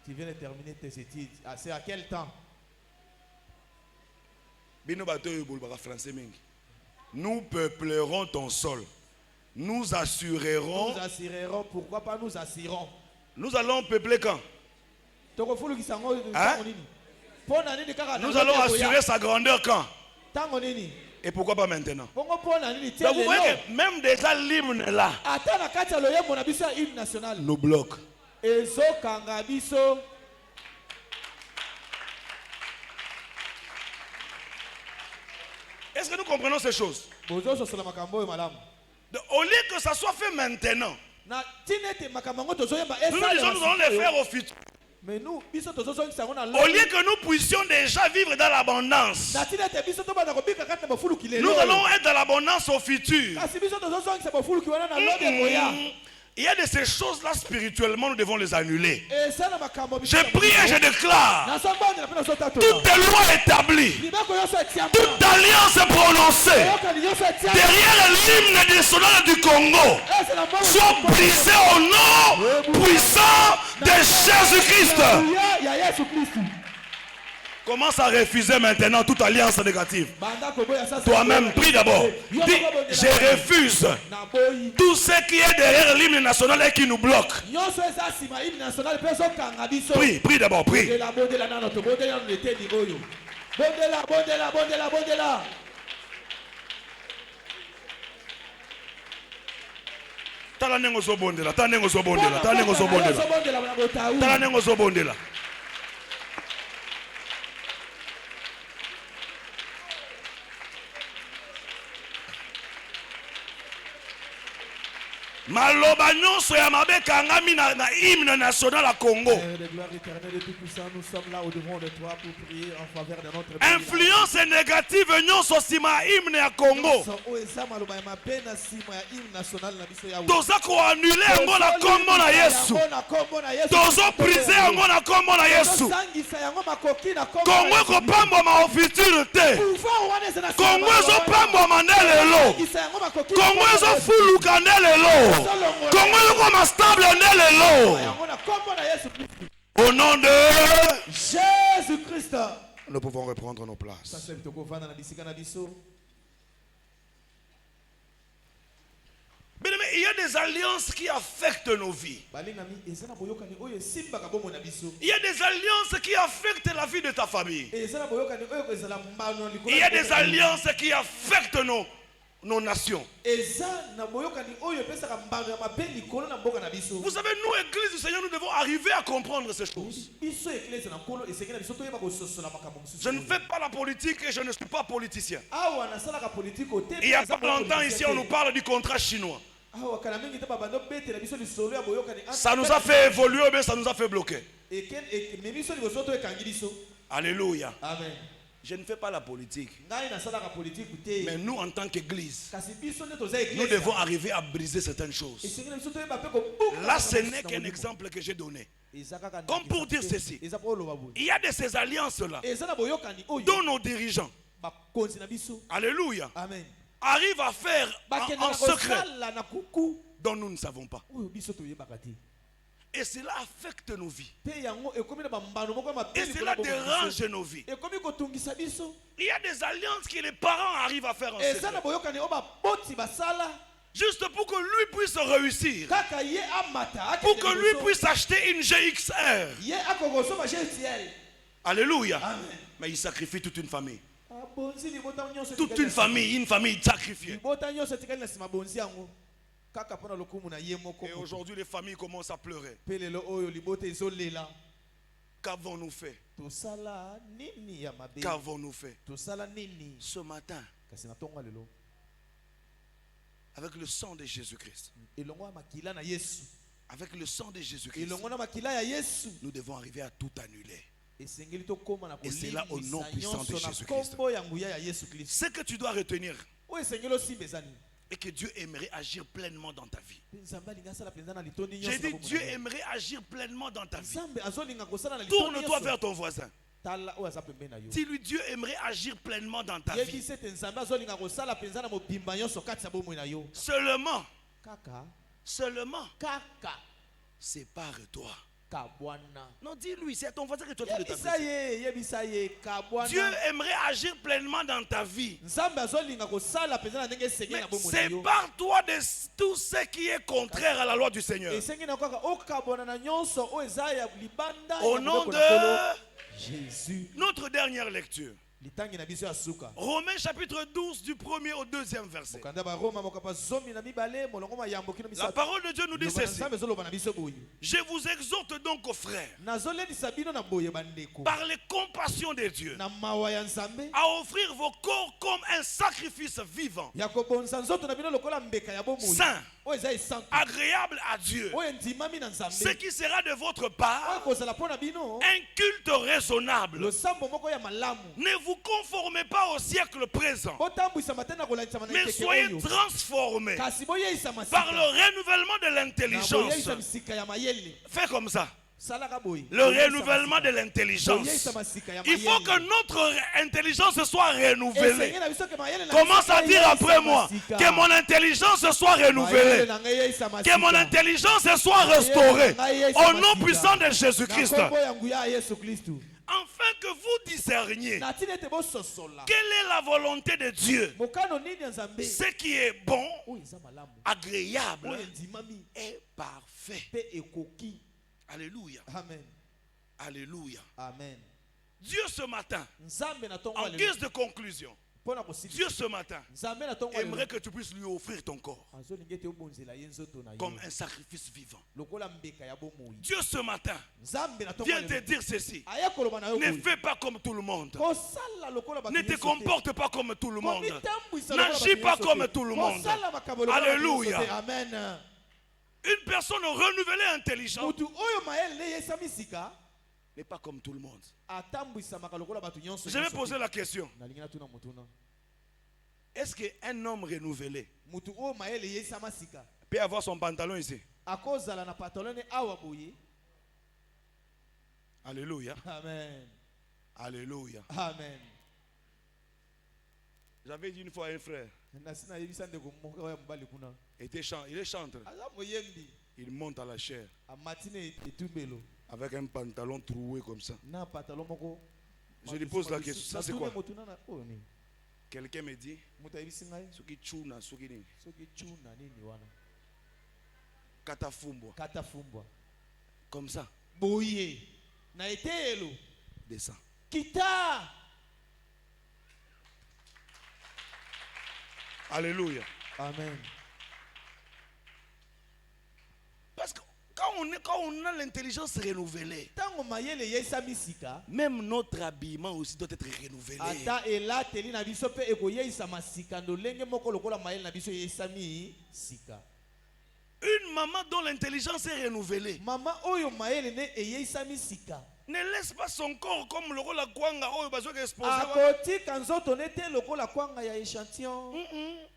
B: Tu viens de terminer tes études. C'est à quel temps?
A: Nous peuplerons ton sol. Nous assurerons.
B: Nous assurerons. Pourquoi pas nous assurons?
A: Nous allons peupler quand?
B: Hein?
A: Nous allons assurer sa grandeur quand? Et pourquoi pas maintenant? Donc vous voyez que même déjà l'hymne là nous bloque. Est-ce que nous comprenons ces choses? Au lieu que ça soit fait maintenant, nous allons les faire au futur.
B: Mais nous,
A: au lieu que nous puissions déjà vivre dans l'abondance, nous allons être dans l'abondance au futur. Il y a de ces choses-là spirituellement, nous devons les annuler. Je prie et je déclare toute loi établie, toute alliance prononcée derrière l'hymne national du Congo soit brisée au nom puissant de Jésus-Christ. Commence à refuser maintenant toute alliance négative. Toi-même, prie d'abord. Dis, je refuse tout ce qui est derrière l'hymne national et qui nous bloque. Prie, prie d'abord, prie. Maloba nyonso ya mabe kangami na hymne national à Congo. Influence négative nyonso sima hymne ya Congo. Toza ko annuler ngo na kombo na Yesu. Toza briser ngo na kombo na Yesu. Congo ko pamba ma futur te. Congo zo pamba manelelo. Congo zo fulu kanelelo. Au nom de
B: Jésus-Christ,
A: nous pouvons reprendre nos places. Il y a des alliances qui affectent nos vies. Il y a des alliances qui affectent la vie de ta famille. Il y a des alliances qui affectent nos nations. Vous savez, nous, Église du Seigneur, nous devons arriver à comprendre ces choses. Je ne fais pas la politique et je ne suis pas politicien. Il n'y a pas longtemps ici, on nous parle du contrat chinois. Ça nous a fait évoluer, mais ça nous a fait bloquer. Alléluia.
B: Amen.
A: Je ne fais pas la politique. Mais nous, en tant qu'Église, nous devons arriver à briser certaines choses. Là, ce n'est qu'un exemple que j'ai donné. Comme pour dire ceci, il y a de ces alliances-là dont nos dirigeants, alléluia, arrivent à faire en secret dont nous ne savons pas. Et cela affecte nos vies. Et cela dérange nos vies. Il y a des alliances que les parents arrivent à faire en secret. Juste pour que lui puisse réussir. Pour que lui puisse acheter une GXR. Alléluia.
B: Amen.
A: Mais il sacrifie toute une famille. Toute une famille sacrifiée. Et aujourd'hui, les familles commencent à pleurer. Qu'avons-nous fait? Qu'avons-nous fait ce matin? Avec le sang de Jésus-Christ. Avec le sang de Jésus-Christ. Nous devons arriver à tout annuler. Et c'est là au nom puissant de Jésus-Christ. Ce que tu dois retenir, et que Dieu aimerait agir pleinement dans ta vie. J'ai dit, Dieu aimerait agir pleinement dans ta vie. Tourne-toi vers ton voisin. Dis-lui, Dieu aimerait agir pleinement dans ta vie. Seulement, sépare-toi. Non, dis-lui, c'est à ton voisin que tu as fait de Dieu aimerait agir pleinement dans ta vie. Mais sépare-toi de tout ce qui est contraire à la loi du Seigneur. Au nom de Jésus. Notre dernière lecture. Romains chapitre 12 du 1er au 2e verset. La parole de Dieu nous dit ceci. Je vous exhorte donc aux frères, par les compassions de Dieu, à offrir vos corps comme un sacrifice vivant, saint,
B: agréable à Dieu, ce qui sera de votre part un culte raisonnable. Ne vous conformez pas au siècle présent, mais soyez transformés par le renouvellement de l'intelligence. Fais comme ça. Le renouvellement de l'intelligence. Il faut que notre intelligence soit renouvelée. Commence à dire après moi que mon intelligence soit renouvelée, que mon intelligence soit restaurée au nom puissant de Jésus-Christ, afin que vous discerniez quelle est la volonté de Dieu, ce qui est bon, agréable et parfait. Alléluia.
A: Amen.
B: Alléluia.
A: Amen.
B: Dieu ce matin, en guise de conclusion, Dieu ce matin aimerait que tu puisses lui offrir ton corps comme un sacrifice vivant. Dieu ce matin vient te dire ceci: ne fais pas comme tout le monde, ne te comporte pas comme tout le monde, n'agis pas comme tout le monde. Alléluia.
A: Amen.
B: Une personne renouvelée intelligente n'est pas comme tout le monde. Je vais poser la question: est-ce qu'un homme renouvelé peut avoir son pantalon ici? Alléluia.
A: Amen.
B: Alléluia.
A: Amen.
B: J'avais dit une fois à un frère, il est chanteur. Il monte à la chair avec un pantalon troué comme ça. Je lui pose la question: ça c'est quoi? Quelqu'un me dit Katafumbwa. Comme ça. Descends. Alléluia.
A: Amen.
B: Parce que quand on a l'intelligence renouvelée, même notre habillement aussi doit être renouvelé. Une maman dont l'intelligence est renouvelée ne laisse pas son corps comme le rôle à Kwanga ou besoin d'exposer.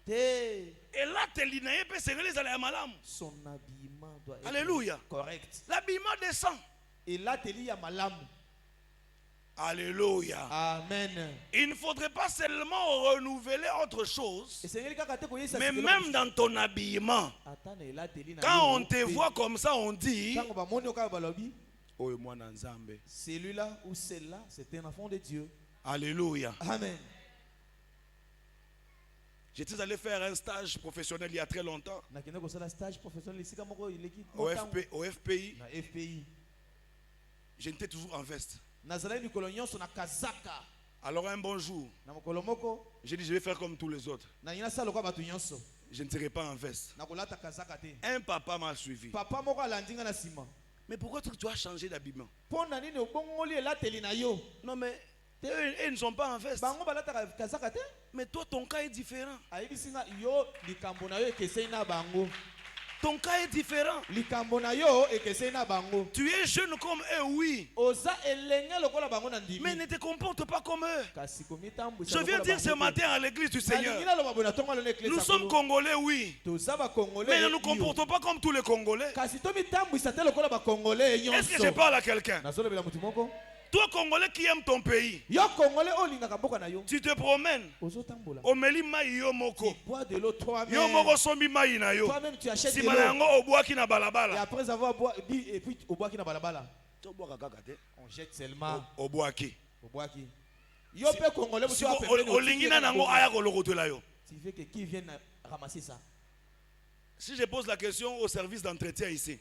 B: Et là, son habillement doit être
A: Alléluia.
B: Correct. L'habillement descend.
A: Et là,
B: Alléluia.
A: Amen.
B: Il ne faudrait pas seulement renouveler autre chose, mais même dans ton habillement. Quand on te voit comme ça, on dit:
A: celui-là ou celle-là, c'est un enfant de Dieu.
B: Alléluia.
A: Amen.
B: J'étais allé faire un stage professionnel il y a très longtemps au FPI. J'étais toujours en veste. Alors un bon jour, j'ai dit: je vais faire comme tous les autres. Je ne serai pas en veste. Un papa m'a suivi. Mais pourquoi tu as changé d'habillement? Non mais ils ne sont pas en veste. Mais toi, ton cas est différent. Ton cas est différent. Tu es jeune comme eux, oui. Mais ne te comporte pas comme eux. Je viens dire ce matin à l'église du Seigneur: nous sommes Congolais, oui. Mais ne nous comportons pas comme tous les Congolais. Est-ce que je parle à quelqu'un? Toi, Congolais qui aime ton pays, tu te promènes au Melima Yomoko. Yomoko sombi mai na yo. Si malango oboaki na balabala.
A: Et après avoir dit, et puis oboaki na balabala. On jette seulement
B: oboaki.
A: Yo pe Congolais vous avez
B: olingina nango aya kolokotela yo.
A: Tu veux que qui vienne ramasser ça?
B: Si je pose la question au service d'entretien ici,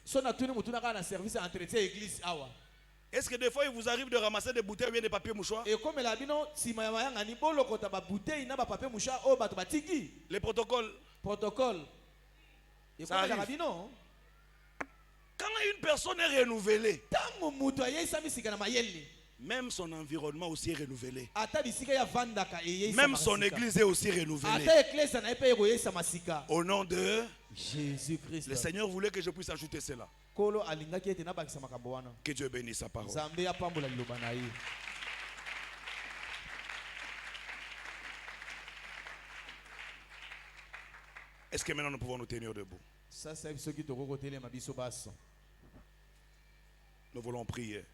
B: est-ce que des fois il vous arrive de ramasser des bouteilles ou bien des papiers mouchoirs? Les protocoles. Ça arrive. Quand une personne est renouvelée, Même son environnement aussi est renouvelé. Même son église est aussi renouvelée. Au nom de Jésus-Christ. Le Seigneur voulait que je puisse ajouter cela. Que Dieu bénisse sa parole. Est-ce que maintenant nous pouvons nous tenir debout? Nous voulons prier.